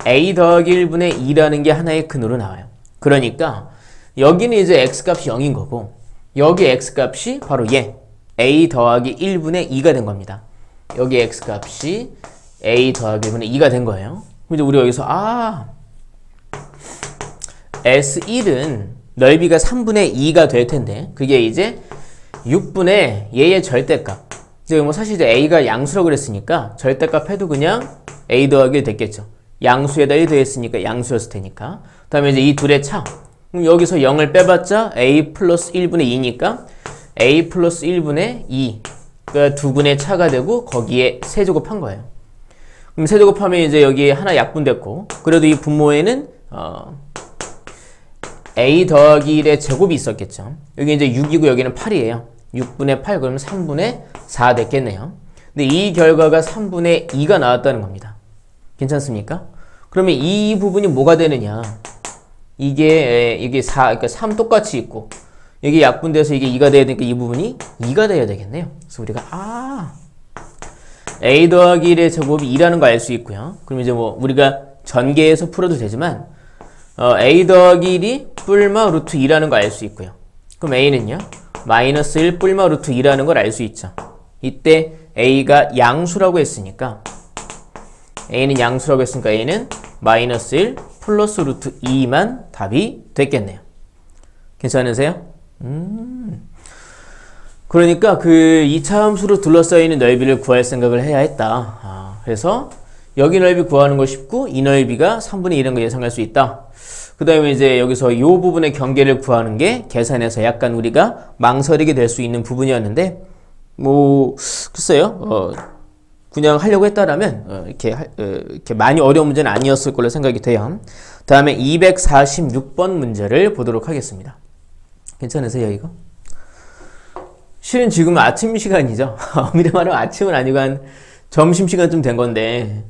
a 더하기 1분의 2라는 게 하나의 근으로 나와요. 그러니까 여기는 이제 x값이 0인 거고 여기 x값이 바로 얘 a 더하기 1분의 2가 된 겁니다. 여기 x값이 a 더하기 1분의 2가 된 거예요. 이제 우리 여기서 S1은 넓이가 3분의 2가 될 텐데 그게 이제 6분의 얘의 절대값. 이제 뭐 사실 이제 a가 양수라고 그랬으니까 절대값 해도 그냥 a 더하기 1 됐겠죠. 양수에다 1 더했으니까 양수였을 테니까. 그 다음에 이제 이 둘의 차. 그럼 여기서 0을 빼봤자 a 플러스 1분의 2니까 a 플러스 1분의 2. 그러니까 두 분의 차가 되고 거기에 세제곱한 거예요. 그럼 세제곱하면 이제 여기 하나 약분됐고 그래도 이 분모에는 a 더하기 1의 제곱이 있었겠죠. 여기 이제 6이고 여기는 8이에요. 6분의 8 그러면 3분의 4 됐겠네요. 근데 이 결과가 3분의 2가 나왔다는 겁니다. 괜찮습니까? 그러면 이 부분이 뭐가 되느냐? 이게 4, 그러니까 3 똑같이 있고 여기 약분돼서 이게 2가 돼야 되니까 이 부분이 2가 돼야 되겠네요. 그래서 우리가 a 더하기 1의 제곱이 2라는 거 알 수 있고요. 그럼 이제 뭐 우리가 전개해서 풀어도 되지만 a 더하기 1이 뿔마 루트 2라는 거 알 수 있고요. 그럼 a는요? 마이너스 1 뿔마 루트 2라는 걸 알 수 있죠. 이때 a가 양수라고 했으니까 a는 양수라고 했으니까 a는 마이너스 1 플러스 루트 2만 답이 됐겠네요. 괜찮으세요? 그러니까 그 2차 함수로 둘러싸여 있는 넓이를 구할 생각을 해야 했다. 그래서 여기 넓이 구하는 거 쉽고 이 넓이가 3분의 1인 거 예상할 수 있다. 그 다음에 이제 여기서 이 부분의 경계를 구하는 게 계산해서 약간 우리가 망설이게 될 수 있는 부분이었는데 뭐 글쎄요. 그냥 하려고 했다라면 이렇게 많이 어려운 문제는 아니었을 걸로 생각이 돼요. 다음에 246번 문제를 보도록 하겠습니다. 괜찮으세요, 이거? 실은 지금 아침 시간이죠. 엄밀히 말하면 아침은 아니고 한 점심시간쯤 된 건데,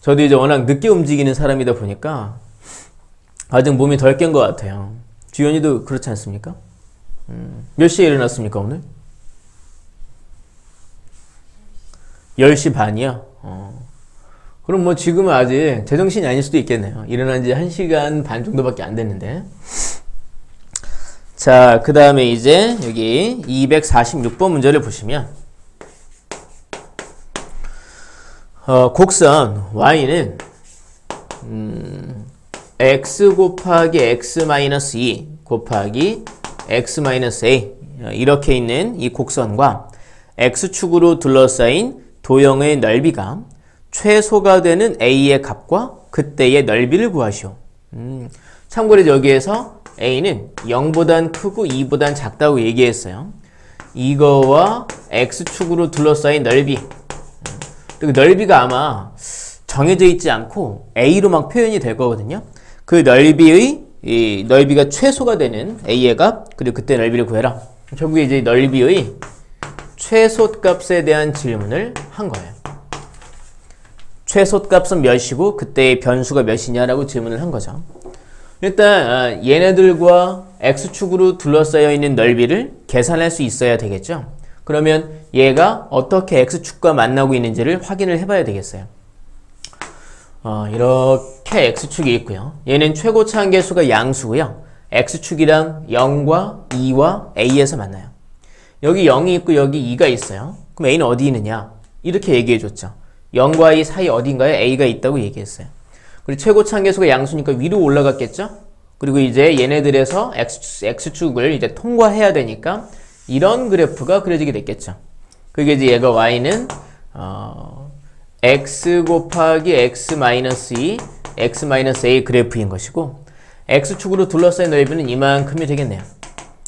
저도 이제 워낙 늦게 움직이는 사람이다 보니까 아직 몸이 덜 깬 것 같아요. 주연이도 그렇지 않습니까? 몇 시에 일어났습니까, 오늘? 10시 반이요? 그럼 뭐 지금은 아직 제정신이 아닐 수도 있겠네요. 일어난 지 1시간 반 정도밖에 안 됐는데. 자, 그 다음에 이제 여기 246번 문제를 보시면, 곡선 y는 x 곱하기 x-2 곱하기 x-a 이렇게 있는 이 곡선과 x축으로 둘러싸인 도형의 넓이가 최소가 되는 a의 값과 그때의 넓이를 구하시오. 참고로 여기에서 a는 0보단 크고 2보단 작다고 얘기했어요. 이거와 x축으로 둘러싸인 넓이, 그 넓이가 아마 정해져 있지 않고 a로 막 표현이 될 거거든요. 그 이 넓이가 최소가 되는 a의 값, 그리고 그때 넓이를 구해라. 결국에 이제 넓이의 최소값에 대한 질문을 한 거예요. 최소값은 몇이고 그때의 변수가 몇이냐라고 질문을 한 거죠. 일단 얘네들과 x축으로 둘러싸여 있는 넓이를 계산할 수 있어야 되겠죠. 그러면 얘가 어떻게 x축과 만나고 있는지를 확인을 해봐야 되겠어요. 이렇게 x축이 있고요. 얘는 최고차 한계수가 양수고요. x축이랑 0과 2와 a에서 만나요. 여기 0이 있고 여기 2가 있어요. 그럼 a는 어디 있느냐? 이렇게 얘기해줬죠. 0과 2 사이 어딘가에 a가 있다고 얘기했어요. 그리고 최고차 한계수가 양수니까 위로 올라갔겠죠? 그리고 이제 얘네들에서 x축을 이제 통과해야 되니까 이런 그래프가 그려지게 됐겠죠. 그게 이제 얘가 y는 x 곱하기 x-2, x-a 그래프인 것이고, x축으로 둘러싸인 넓이는 이만큼이 되겠네요.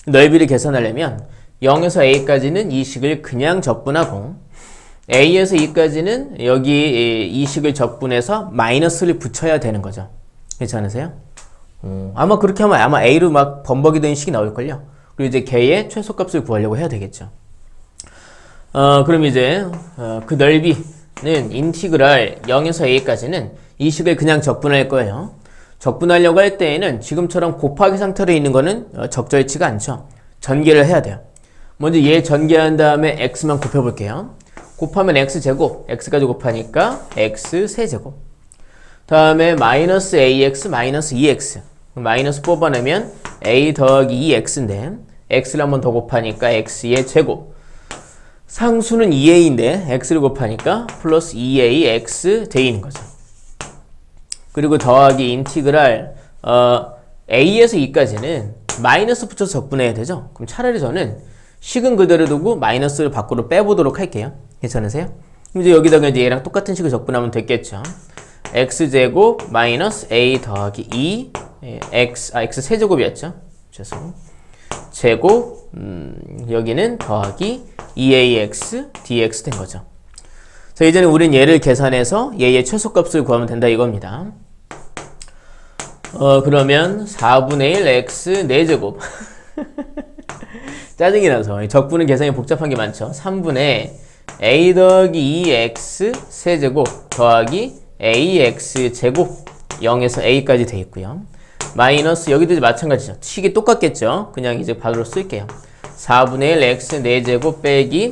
넓이를 계산하려면 0에서 a까지는 이 식을 그냥 적분하고 a에서 2까지는 여기 이 식을 적분해서 마이너스를 붙여야 되는 거죠. 괜찮으세요? 아마 그렇게 하면 아마 a로 막 범벅이 되는 식이 나올걸요. 그리고 이제 걔의 최소값을 구하려고 해야 되겠죠. 그럼 이제 그 넓이는 인티그랄 0에서 a까지는 이 식을 그냥 적분할 거예요. 적분하려고 할 때에는 지금처럼 곱하기 상태로 있는 거는 적절치가 않죠. 전개를 해야 돼요. 먼저 얘 전개한 다음에 x만 곱해볼게요. 곱하면 x제곱, x까지 곱하니까 x세제곱. 다음에 마이너스 ax 마이너스 2x. 마이너스 뽑아내면 a 더하기 2x인데 x를 한 번 더 곱하니까 x의 제곱. 상수는 2a인데 x를 곱하니까 플러스 2ax 되는 거죠. 그리고 더하기 인티그랄 a에서 2까지는 마이너스 붙여서 적분해야 되죠. 그럼 차라리 저는 식은 그대로 두고 마이너스를 밖으로 빼보도록 할게요. 괜찮으세요? 이제 여기다가 이제 얘랑 똑같은 식을 적분하면 됐겠죠. x제곱 마이너스 a 더하기 2 x 세제곱이었죠. 죄송. 제곱 여기는 더하기 2ax dx 된 거죠. 자, 이제는 우린 얘를 계산해서 얘의 최소값을 구하면 된다 이겁니다. 그러면 4분의 1 x 4제곱 짜증이 나서 적분은 계산이 복잡한 게 많죠. 3분의 a 더하기 2x 세제곱 더하기 ax 제곱 0에서 a까지 돼 있고요. 마이너스 여기도 마찬가지죠. 식이 똑같겠죠. 그냥 이제 바로 쓸게요. 4분의 1 x 4제곱 빼기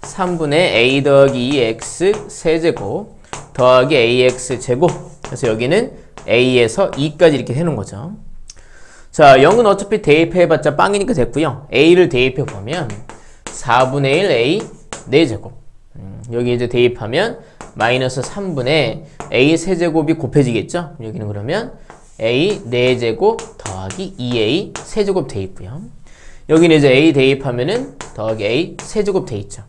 3분의 a 더하기 2x 세제곱 더하기 ax 제곱. 그래서 여기는 a에서 2까지 이렇게 해놓은 거죠. 자, 0은 어차피 대입해봤자 빵이니까 됐고요. a를 대입해보면 4분의 1 a 4제곱. 여기 이제 대입하면 마이너스 3분의 a 세제곱이 곱해지겠죠. 여기는 그러면 a 4제곱 더하기 2a 세제곱 돼 있고요. 여기는 이제 a 대입하면은 더하기 a 세제곱 돼 있죠.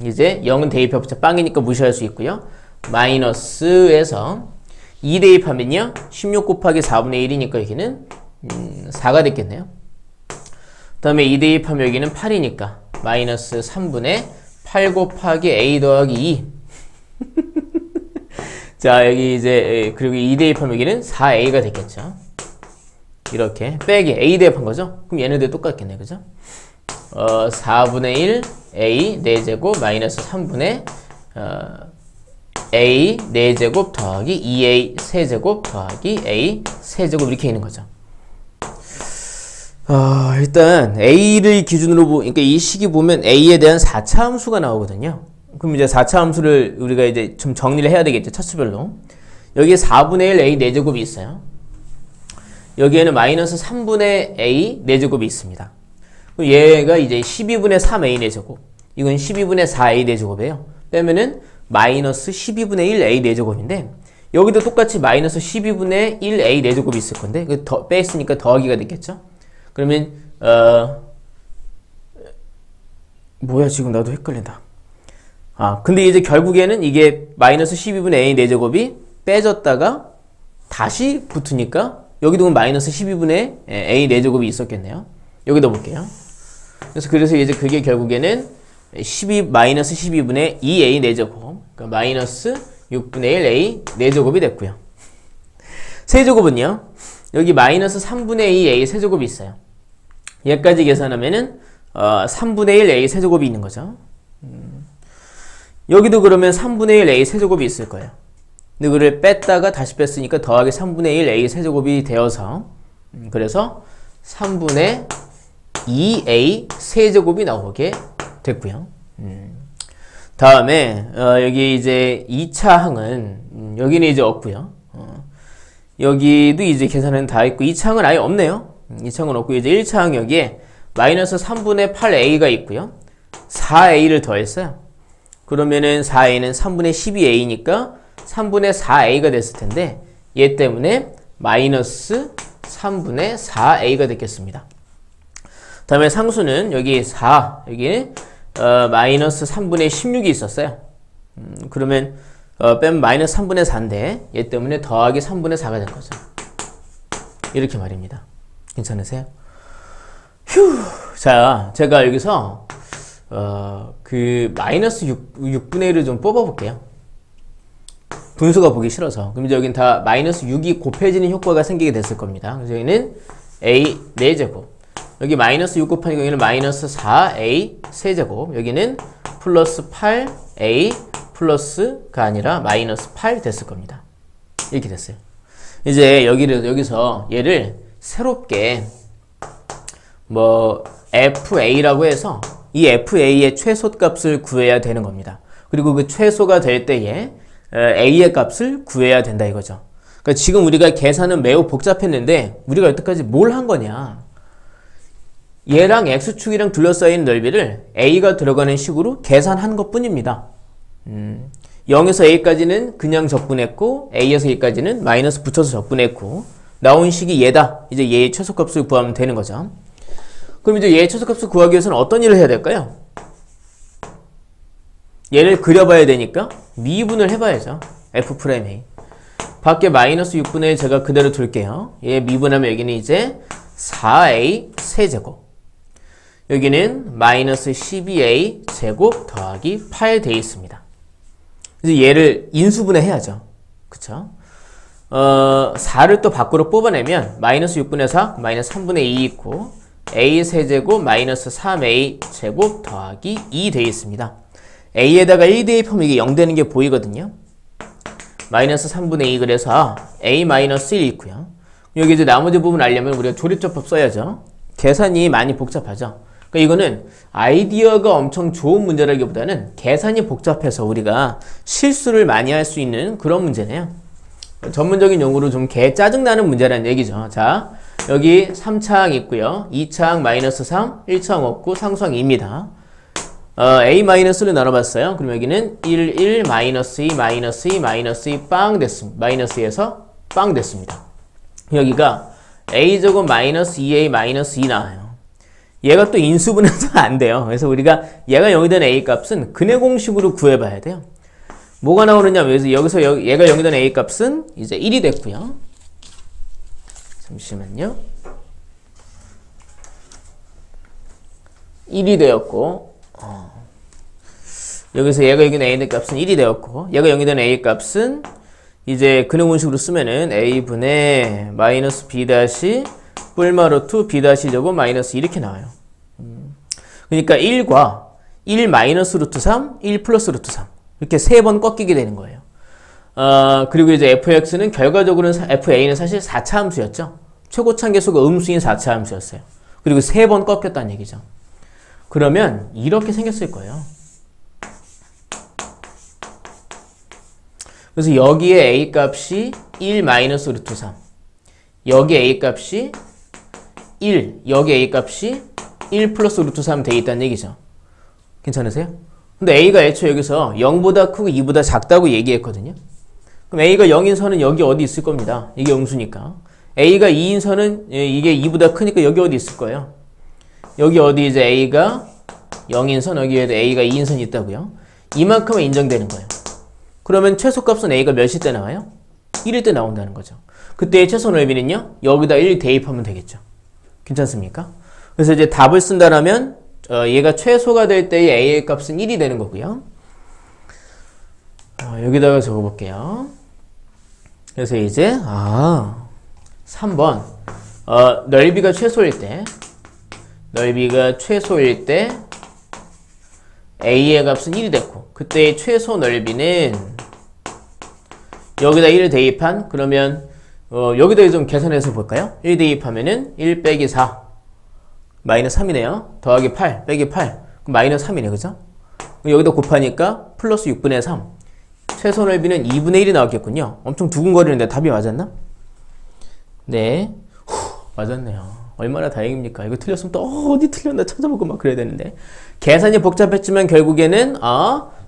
이제 0은 대입해봤자 빵이니까 무시할 수 있고요. 마이너스에서 2 대입하면요. 16 곱하기 4분의 1이니까 여기는 4가 됐겠네요. 그 다음에 2 대입하면 여기는 8이니까 마이너스 3분의 8 곱하기 a 더하기 2 자, 여기 이제 그리고 2 대입하면 여기는 4a가 됐겠죠. 이렇게 빼기 a 대입한 거죠. 그럼 얘네들 똑같겠네, 그죠? 4분의 1 a 4제곱 마이너스 3분의 a 4제곱 더하기 2a 세제곱 더하기 a 세제곱 이렇게 있는 거죠. 일단 a를 기준으로 그러니까 이 식이 보면 a에 대한 4차 함수가 나오거든요. 그럼 이제 4차 함수를 우리가 이제 좀 정리를 해야 되겠죠. 차수별로. 여기에 4분의 1 a 4제곱이 있어요. 여기에는 마이너스 3분의 a 4제곱이 있습니다. 그럼 얘가 이제 12분의 3a 4제곱. 이건 12분의 4a 4제곱이에요. 빼면은 마이너스 12분의 1a 4제곱인데 여기도 똑같이 마이너스 12분의 1a 4제곱이 있을 건데 뺐으니까 더하기가 됐겠죠. 그러면 뭐야 지금 나도 헷갈린다. 근데 이제 결국에는 이게 마이너스 12분의 a 4제곱이 빼졌다가 다시 붙으니까 여기도 마이너스 12분의 a 4제곱이 있었겠네요. 여기다 볼게요. 그래서 이제 그게 결국에는 마이너스 12분의 2a 4제곱 그러니까 마이너스 6분의 1a 4제곱이 됐고요. 세제곱은요. 여기 마이너스 3분의 2a 세제곱이 있어요. 얘까지 계산하면은 3분의 1a 세제곱이 있는 거죠. 여기도 그러면 3분의 1a 세제곱이 있을 거예요. 근데 그걸 뺐다가 다시 뺐으니까 더하기 3분의 1a 세제곱이 되어서 그래서 3분의 2a 세제곱이 나오게 됐고요. 다음에 여기 이제 2차 항은 여기는 이제 없고요. 여기도 이제 계산은 다 있고 2차 항은 아예 없네요. 2차 항은 없고 이제 1차 항 여기에 마이너스 3분의 8a가 있고요. 4a를 더했어요. 그러면은 4a는 3분의 12a니까 3분의 4a가 됐을 텐데 얘 때문에 마이너스 3분의 4a가 됐겠습니다. 다음에 상수는 여기 4, 여기 마이너스 3분의 16이 있었어요. 그러면 빼면 마이너스 3분의 4인데 얘 때문에 더하기 3분의 4가 된 거죠. 이렇게 말입니다. 괜찮으세요? 휴. 자, 제가 여기서 그 마이너스 6분의 1을 좀 뽑아볼게요. 분수가 보기 싫어서. 그럼 이제 여긴 다 마이너스 6이 곱해지는 효과가 생기게 됐을 겁니다. 그래서 여기는 a 4제곱. 여기 마이너스 6 곱하니까 여기는 마이너스 4a 세제곱. 여기는 플러스 8a 플러스가 아니라 마이너스 8 됐을 겁니다. 이렇게 됐어요. 이제 여기서 얘를 새롭게 뭐 fa라고 해서 이 fa의 최소값을 구해야 되는 겁니다. 그리고 그 최소가 될 때에 a의 값을 구해야 된다 이거죠. 그러니까 지금 우리가 계산은 매우 복잡했는데 우리가 여태까지 뭘 한 거냐? 얘랑 x축이랑 둘러싸인 넓이를 a가 들어가는 식으로 계산한 것 뿐입니다. 0에서 a까지는 그냥 적분했고 a에서 a까지는 마이너스 붙여서 적분했고 나온 식이 얘다. 이제 얘의 최소값을 구하면 되는 거죠. 그럼 이제 얘의 최소값을 구하기 위해서는 어떤 일을 해야 될까요? 얘를 그려봐야 되니까 미분을 해봐야죠. f'A. 밖에 마이너스 6분의 1 제가 그대로 둘게요. 얘 미분하면 여기는 이제 4a 세제곱. 여기는 마이너스 12a 제곱 더하기 8 돼 있습니다. 그래서 얘를 인수분해 해야죠. 그쵸? 4를 또 밖으로 뽑아내면 마이너스 6분의 4, 마이너스 3분의 2 있고 a 세제곱 마이너스 3a 제곱 더하기 2 돼 있습니다. a에다가 1 대입하면 이게 0 되는 게 보이거든요. 마이너스 3분의 2 그래서 a 마이너스 1 있고요. 여기 이제 나머지 부분 알려면 우리가 조립조법 써야죠. 계산이 많이 복잡하죠. 그러니까 이거는 아이디어가 엄청 좋은 문제라기보다는 계산이 복잡해서 우리가 실수를 많이 할 수 있는 그런 문제네요. 전문적인 용어로 좀 짜증나는 문제라는 얘기죠. 자, 여기 3차항 있고요. 2차항 마이너스 3, 1차항 없고 상수항 2입니다. a-를 나눠봤어요. 그럼 여기는 1, 1, 마이너스 2, 마이너스 2, 마이너스 2, 빵 됐습니다. 마이너스 2에서 빵 됐습니다. 여기가 a제곱 마이너스 2a 마이너스 2 나와요. 얘가 또 인수분해서 안 돼요. 그래서 우리가 얘가 0이 된 a 값은 근해 공식으로 구해봐야 돼요. 뭐가 나오느냐? 여기서 얘가 0이 된 a 값은 이제 1이 됐고요. 잠시만요. 1이 되었고 여기서 얘가 0이 된 a 값은 1이 되었고 얘가 0이 된 a 값은 이제 근해 공식으로 쓰면은 a분의 마이너스 b 다시 뿔마 루트 b 다시 제곱 마이너스 이렇게 나와요. 그러니까 1과 1 마이너스 루트 3, 1 플러스 루트 3 이렇게 세 번 꺾이게 되는 거예요. 그리고 이제 fx는 결과적으로는 fa는 사실 4차 함수였죠. 최고차함계수가 음수인 4차 함수였어요. 그리고 세 번 꺾였다는 얘기죠. 그러면 이렇게 생겼을 거예요. 그래서 여기에 a 값이 1 마이너스 루트 3 여기 a 값이 1 여기 a 값이 1 플러스 루트 3 돼 있다는 얘기죠. 괜찮으세요? 근데 a가 애초에 여기서 0보다 크고 2보다 작다고 얘기했거든요. 그럼 a가 0인 선은 여기 어디 있을 겁니다. 이게 음수니까. a가 2인 선은 이게 2보다 크니까 여기 어디 있을 거예요. 여기 어디 이제 a가 0인 선 여기에도 a가 2인 선이 있다고요. 이만큼은 인정되는 거예요. 그러면 최소값은 a가 몇일 때 나와요? 1일 때 나온다는 거죠. 그때의 최소 넓이는요. 여기다 1 대입하면 되겠죠. 괜찮습니까? 그래서 이제 답을 쓴다라면 얘가 최소가 될 때의 a의 값은 1이 되는 거고요. 여기다가 적어볼게요. 그래서 이제 3번 넓이가 최소일 때 a의 값은 1이 됐고 그때의 최소 넓이는 여기다 1을 대입한 그러면 여기다 좀 계산해서 볼까요? 1 대입하면은 1 빼기 4 마이너스 3이네요. 더하기 8 빼기 8 그럼 마이너스 3이네 그죠? 여기다 곱하니까 플러스 6분의 3 최소 넓이는 2분의 1이 나왔겠군요. 엄청 두근거리는데 답이 맞았나? 네 맞았네요. 얼마나 다행입니까? 이거 틀렸으면 또 어디 틀렸나 찾아보고 막 그래야 되는데 계산이 복잡했지만 결국에는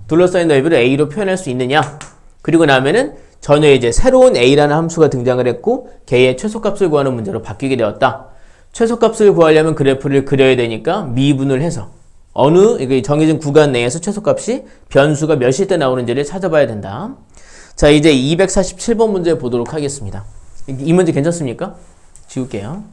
둘러싸인 넓이를 a로 표현할 수 있느냐 그리고 나면은 전혀 이제 새로운 a라는 함수가 등장을 했고 걔의 최소값을 구하는 문제로 바뀌게 되었다. 최소값을 구하려면 그래프를 그려야 되니까 미분을 해서 어느 정해진 구간 내에서 최소값이 변수가 몇일 때 나오는지를 찾아봐야 된다. 자 이제 247번 문제 보도록 하겠습니다. 이 문제 괜찮습니까? 지울게요.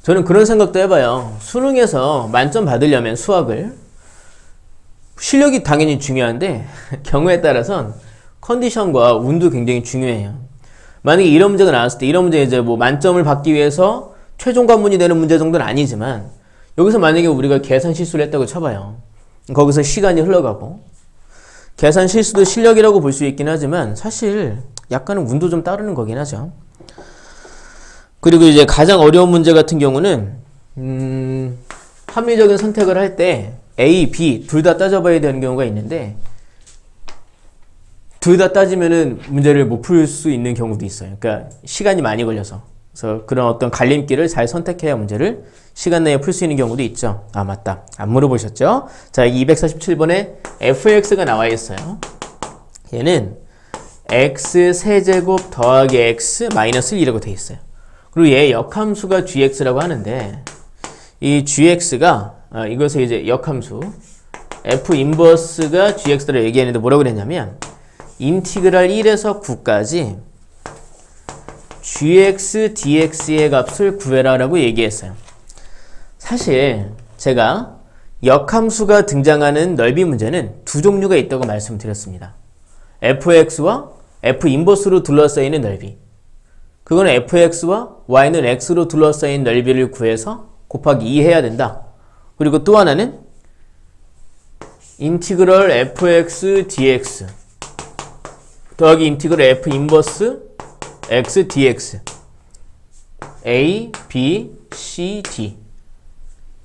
저는 그런 생각도 해봐요. 수능에서 만점 받으려면 수학을 실력이 당연히 중요한데 경우에 따라선 컨디션과 운도 굉장히 중요해요. 만약에 이런 문제가 나왔을 때 이런 문제 이제 뭐 만점을 받기 위해서 최종 관문이 되는 문제 정도는 아니지만 여기서 만약에 우리가 계산 실수를 했다고 쳐봐요. 거기서 시간이 흘러가고 계산 실수도 실력이라고 볼 수 있긴 하지만 사실 약간은 운도 좀 따르는 거긴 하죠. 그리고 이제 가장 어려운 문제 같은 경우는 합리적인 선택을 할 때 A, B 둘 다 따져봐야 되는 경우가 있는데 둘 다 따지면은 문제를 못 풀 수 있는 경우도 있어요. 그러니까 시간이 많이 걸려서. 그래서 그런 어떤 갈림길을 잘 선택해야 문제를 시간 내에 풀 수 있는 경우도 있죠. 맞다. 안 물어보셨죠? 자, 247번에 fx가 나와 있어요. 얘는 x 세제곱 더하기 x 마이너스 1이라고 돼 있어요. 그리고 얘 역함수가 gx라고 하는데 이 gx가 이것을 이제 역함수 f 인버스가 gx라고 얘기했는데 뭐라고 그랬냐면 인티그랄 1에서 9까지 gx dx의 값을 구해라 라고 얘기했어요. 사실 제가 역함수가 등장하는 넓이 문제는 두 종류가 있다고 말씀드렸습니다. fx와 f 인버스로 둘러싸이는 넓이. 그건 fx와 y는 x로 둘러싸인 넓이를 구해서 곱하기 2 해야 된다. 그리고 또 하나는 인티그럴 fx dx 더하기 인티그럴 f 인버스 x dx a, b, c, d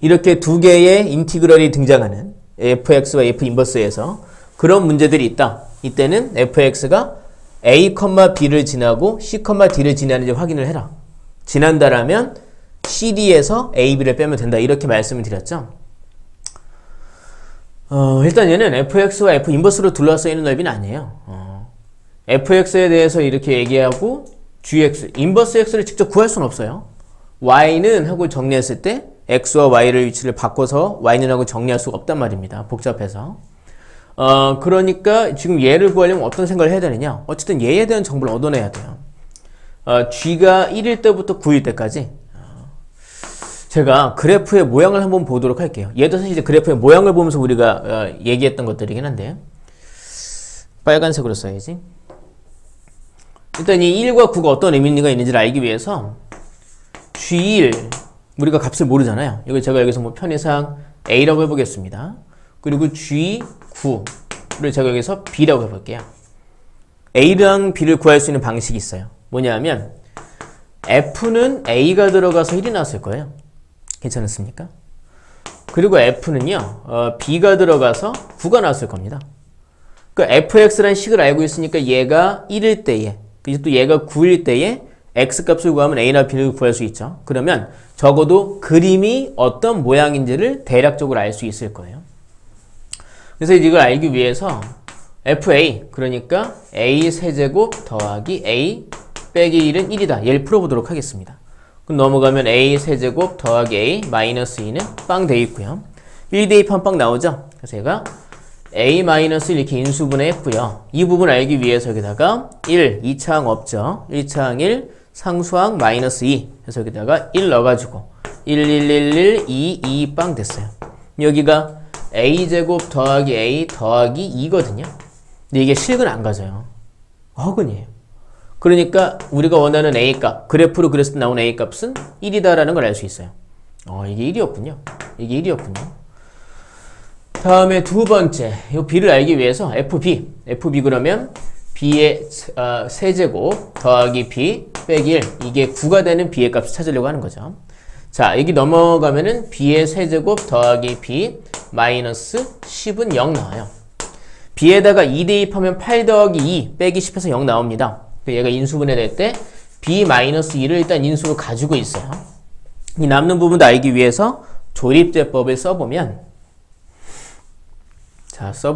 이렇게 두 개의 인티그럴이 등장하는 fx와 f 인버스에서 그런 문제들이 있다. 이때는 fx가 a, b를 지나고 c, d를 지나는지 확인을 해라. 지난다라면 cd에서 a, b를 빼면 된다. 이렇게 말씀을 드렸죠. 일단 얘는 fx와 f 인버스로 둘러싸이는 넓이는 아니에요. fx에 대해서 이렇게 얘기하고 gx, 인버스 x를 직접 구할 수는 없어요. y는 하고 정리했을 때 x와 y를 위치를 바꿔서 y는 하고 정리할 수가 없단 말입니다. 복잡해서. 그러니까 지금 얘를 구하려면 어떤 생각을 해야 되느냐? 어쨌든 얘에 대한 정보를 얻어내야 돼요. g가 1일 때부터 9일 때까지 제가 그래프의 모양을 한번 보도록 할게요. 얘도 사실 그래프의 모양을 보면서 우리가 얘기했던 것들이긴 한데 빨간색으로 써야지. 일단 이 1과 9가 어떤 의미가 있는지를 알기 위해서 G1 우리가 값을 모르잖아요. 이걸 제가 여기서 뭐 편의상 A라고 해보겠습니다. 그리고 G9를 제가 여기서 B라고 해볼게요. A랑 B를 구할 수 있는 방식이 있어요. 뭐냐면 F는 A가 들어가서 1이 나왔을 거예요. 괜찮습니까? 그리고 F는요, B가 들어가서 9가 나왔을 겁니다. 그 fx라는 식을 알고 있으니까 얘가 1일 때에, 이제 또 얘가 9일 때에 x값을 구하면 a나 b를 구할 수 있죠. 그러면 적어도 그림이 어떤 모양인지를 대략적으로 알 수 있을 거예요. 그래서 이걸 알기 위해서 fa, 그러니까 a 세제곱 더하기 a 빼기 1은 1이다. 얘를 풀어보도록 하겠습니다. 그럼 넘어가면 a 세제곱 더하기 a 마이너스 2는 빵 돼 있고요. 1 대입하면 빵 나오죠. 그래서 얘가 a-1 이렇게 인수분해 했고요. 이 부분 알기 위해서 여기다가 1, 2차항 없죠. 1차항 1, 상수항 마이너스 2. 그래서 여기다가 1 넣어가지고 1, 1, 1, 1, 2, 2 빵 됐어요. 여기가 a제곱 더하기 a 더하기 2거든요. 근데 이게 실근 안 가져요. 허근이에요. 그러니까 우리가 원하는 a값, 그래프로 그렸을 때 나온 a값은 1이다라는 걸 알 수 있어요. 이게 1이었군요. 이게 1이었군요. 다음에 두 번째, 이 b를 알기 위해서 fb 그러면 b의 세제곱 더하기 b 빼기 1, 이게 9가 되는 b의 값을 찾으려고 하는 거죠. 자, 여기 넘어가면은 b의 세제곱 더하기 b 마이너스 10은 0 나와요. b에다가 2 대입하면 8 더하기 2 빼기 10에서 0 나옵니다. 얘가 인수분해 될 때 b 마이너스 2를 일단 인수로 가지고 있어요. 이 남는 부분도 알기 위해서 조립제법을 써보면, 자, 자,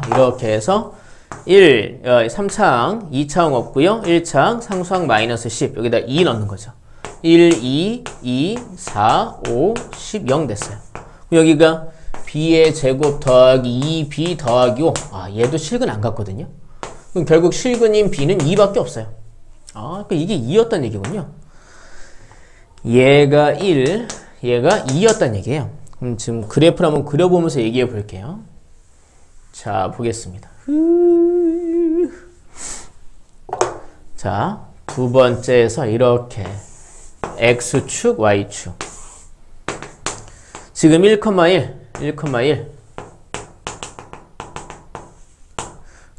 이렇게 해서 3차항, 2차항 없고요. 1차항, 상수항 마이너스 10. 여기다 2 넣는 거죠. 1, 2, 2, 4, 5, 10, 0 됐어요. 여기가 b의 제곱 더하기 2b 더하기 5. 얘도 실근 안 갔거든요. 그럼 결국 실근인 b는 2밖에 없어요. 그러니까 이게 2였단 얘기군요. 얘가 1, 얘가 2였단 얘기예요. 그럼 지금 그래프를 한번 그려보면서 얘기해 볼게요. 자, 보겠습니다. 자, 두 번째에서 이렇게 x축, y축. 지금 1,1, 1,1.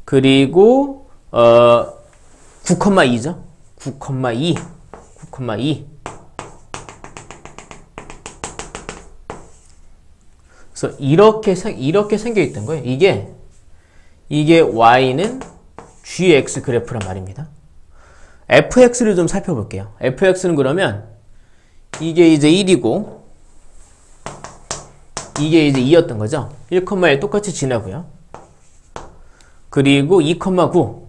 그리고 9,2죠. 9,2. 9,2. 그래서 이렇게 생겨 있던 거예요. 이게 y는 gx 그래프란 말입니다. fx를 좀 살펴볼게요. fx는 그러면 이게 이제 1이고 이게 이제 2였던 거죠. 1,1 똑같이 지나고요. 그리고 2,9.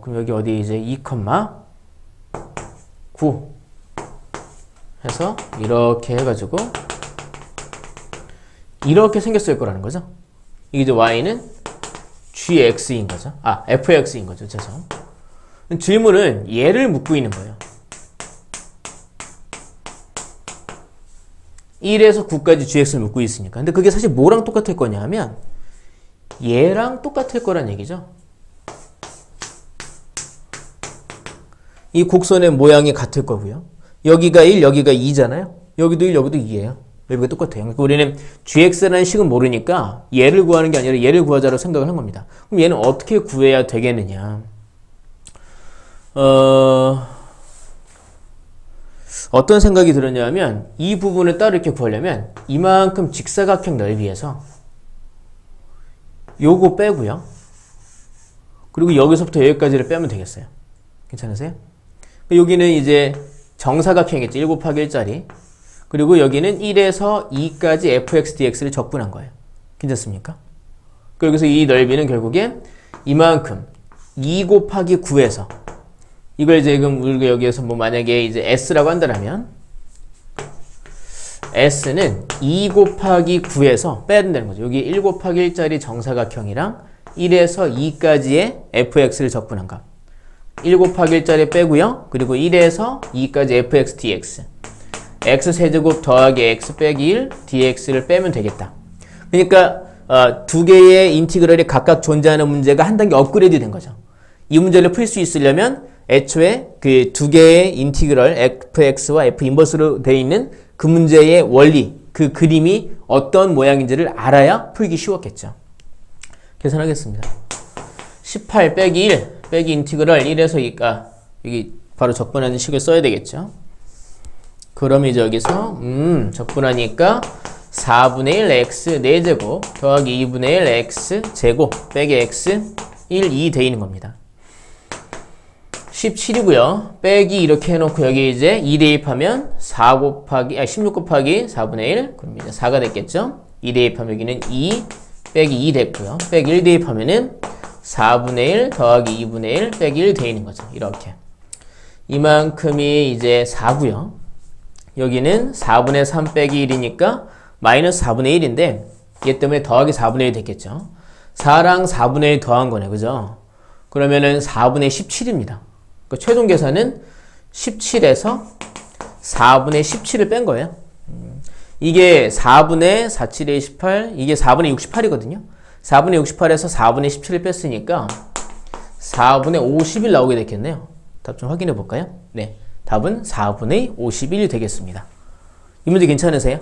그럼 여기 어디 이제 2,9 해서 이렇게 해가지고 이렇게 생겼을 거라는 거죠. 이게 이제 y는 gx인 거죠. fx인 거죠. 죄송. 질문은 얘를 묻고 있는 거예요. 1에서 9까지 gx를 묻고 있으니까. 근데 그게 사실 뭐랑 똑같을 거냐 하면 얘랑 똑같을 거란 얘기죠. 이 곡선의 모양이 같을 거고요. 여기가 1, 여기가 2잖아요. 여기도 1, 여기도 2예요. 여기가 똑같아요. 그러니까 우리는 gx라는 식은 모르니까 얘를 구하는 게 아니라 얘를 구하자로 생각을 한 겁니다. 그럼 얘는 어떻게 구해야 되겠느냐? 어떤 생각이 들었냐면 이 부분을 따로 이렇게 구하려면 이만큼 직사각형 넓이에서 요거 빼고요. 그리고 여기서부터 여기까지를 빼면 되겠어요. 괜찮으세요? 여기는 이제 정사각형이겠죠. 1 곱하기 1짜리. 그리고 여기는 1에서 2까지 fx dx를 적분한 거예요. 괜찮습니까? 그래서 이 넓이는 결국에 이만큼 2 곱하기 9에서 이걸 이제 지금 우리가 여기에서 뭐 만약에 이제 s라고 한다면 s는 2 곱하기 9에서 빼야 된다는 거죠. 여기 1 곱하기 1짜리 정사각형이랑 1에서 2까지의 fx를 적분한 값. 1 곱하기 1짜리 빼고요. 그리고 1에서 2까지 fx dx. x 세제곱 더하기 x 빼기 1 dx를 빼면 되겠다. 그러니까 두 개의 인티그럴이 각각 존재하는 문제가 한 단계 업그레이드 된 거죠. 이 문제를 풀 수 있으려면 애초에 그 두 개의 인티그럴 fx와 f 인버스로 되어 있는 그 문제의 원리, 그 그림이 어떤 모양인지를 알아야 풀기 쉬웠겠죠. 계산하겠습니다. 18 빼기 1 빼기 인티그럴 1에서 2가 여기 바로 적분하는 식을 써야 되겠죠. 그럼 이제 여기서 적분하니까 4분의 1 x 4제곱 더하기 2분의 1 x 제곱 빼기 x 1, 2 돼 있는 겁니다. 17이고요. 빼기 이렇게 해놓고 여기 이제 2 대입하면 16 곱하기 4분의 1 그럼 이제 4가 됐겠죠. 2 대입하면 여기는 2 빼기 2 됐고요. 빼기 1 대입하면은 4분의 1 더하기 2분의 1 빼기 1 돼 있는 거죠. 이렇게. 이만큼이 이제 4고요. 여기는 4분의 3 빼기 1이니까 마이너스 4분의 1인데 얘 때문에 더하기 4분의 1 됐겠죠. 4랑 4분의 1 더한 거네. 그죠? 그러면은 4분의 17입니다. 그 최종 계산은 17에서 4분의 17을 뺀 거예요. 이게 4분의 47에 28, 이게 4분의 68이거든요. 4분의 68에서 4분의 17을 뺐으니까 4분의 51 나오게 됐겠네요. 답 좀 확인해 볼까요? 네, 답은 4분의 51이 되겠습니다. 이 문제 괜찮으세요?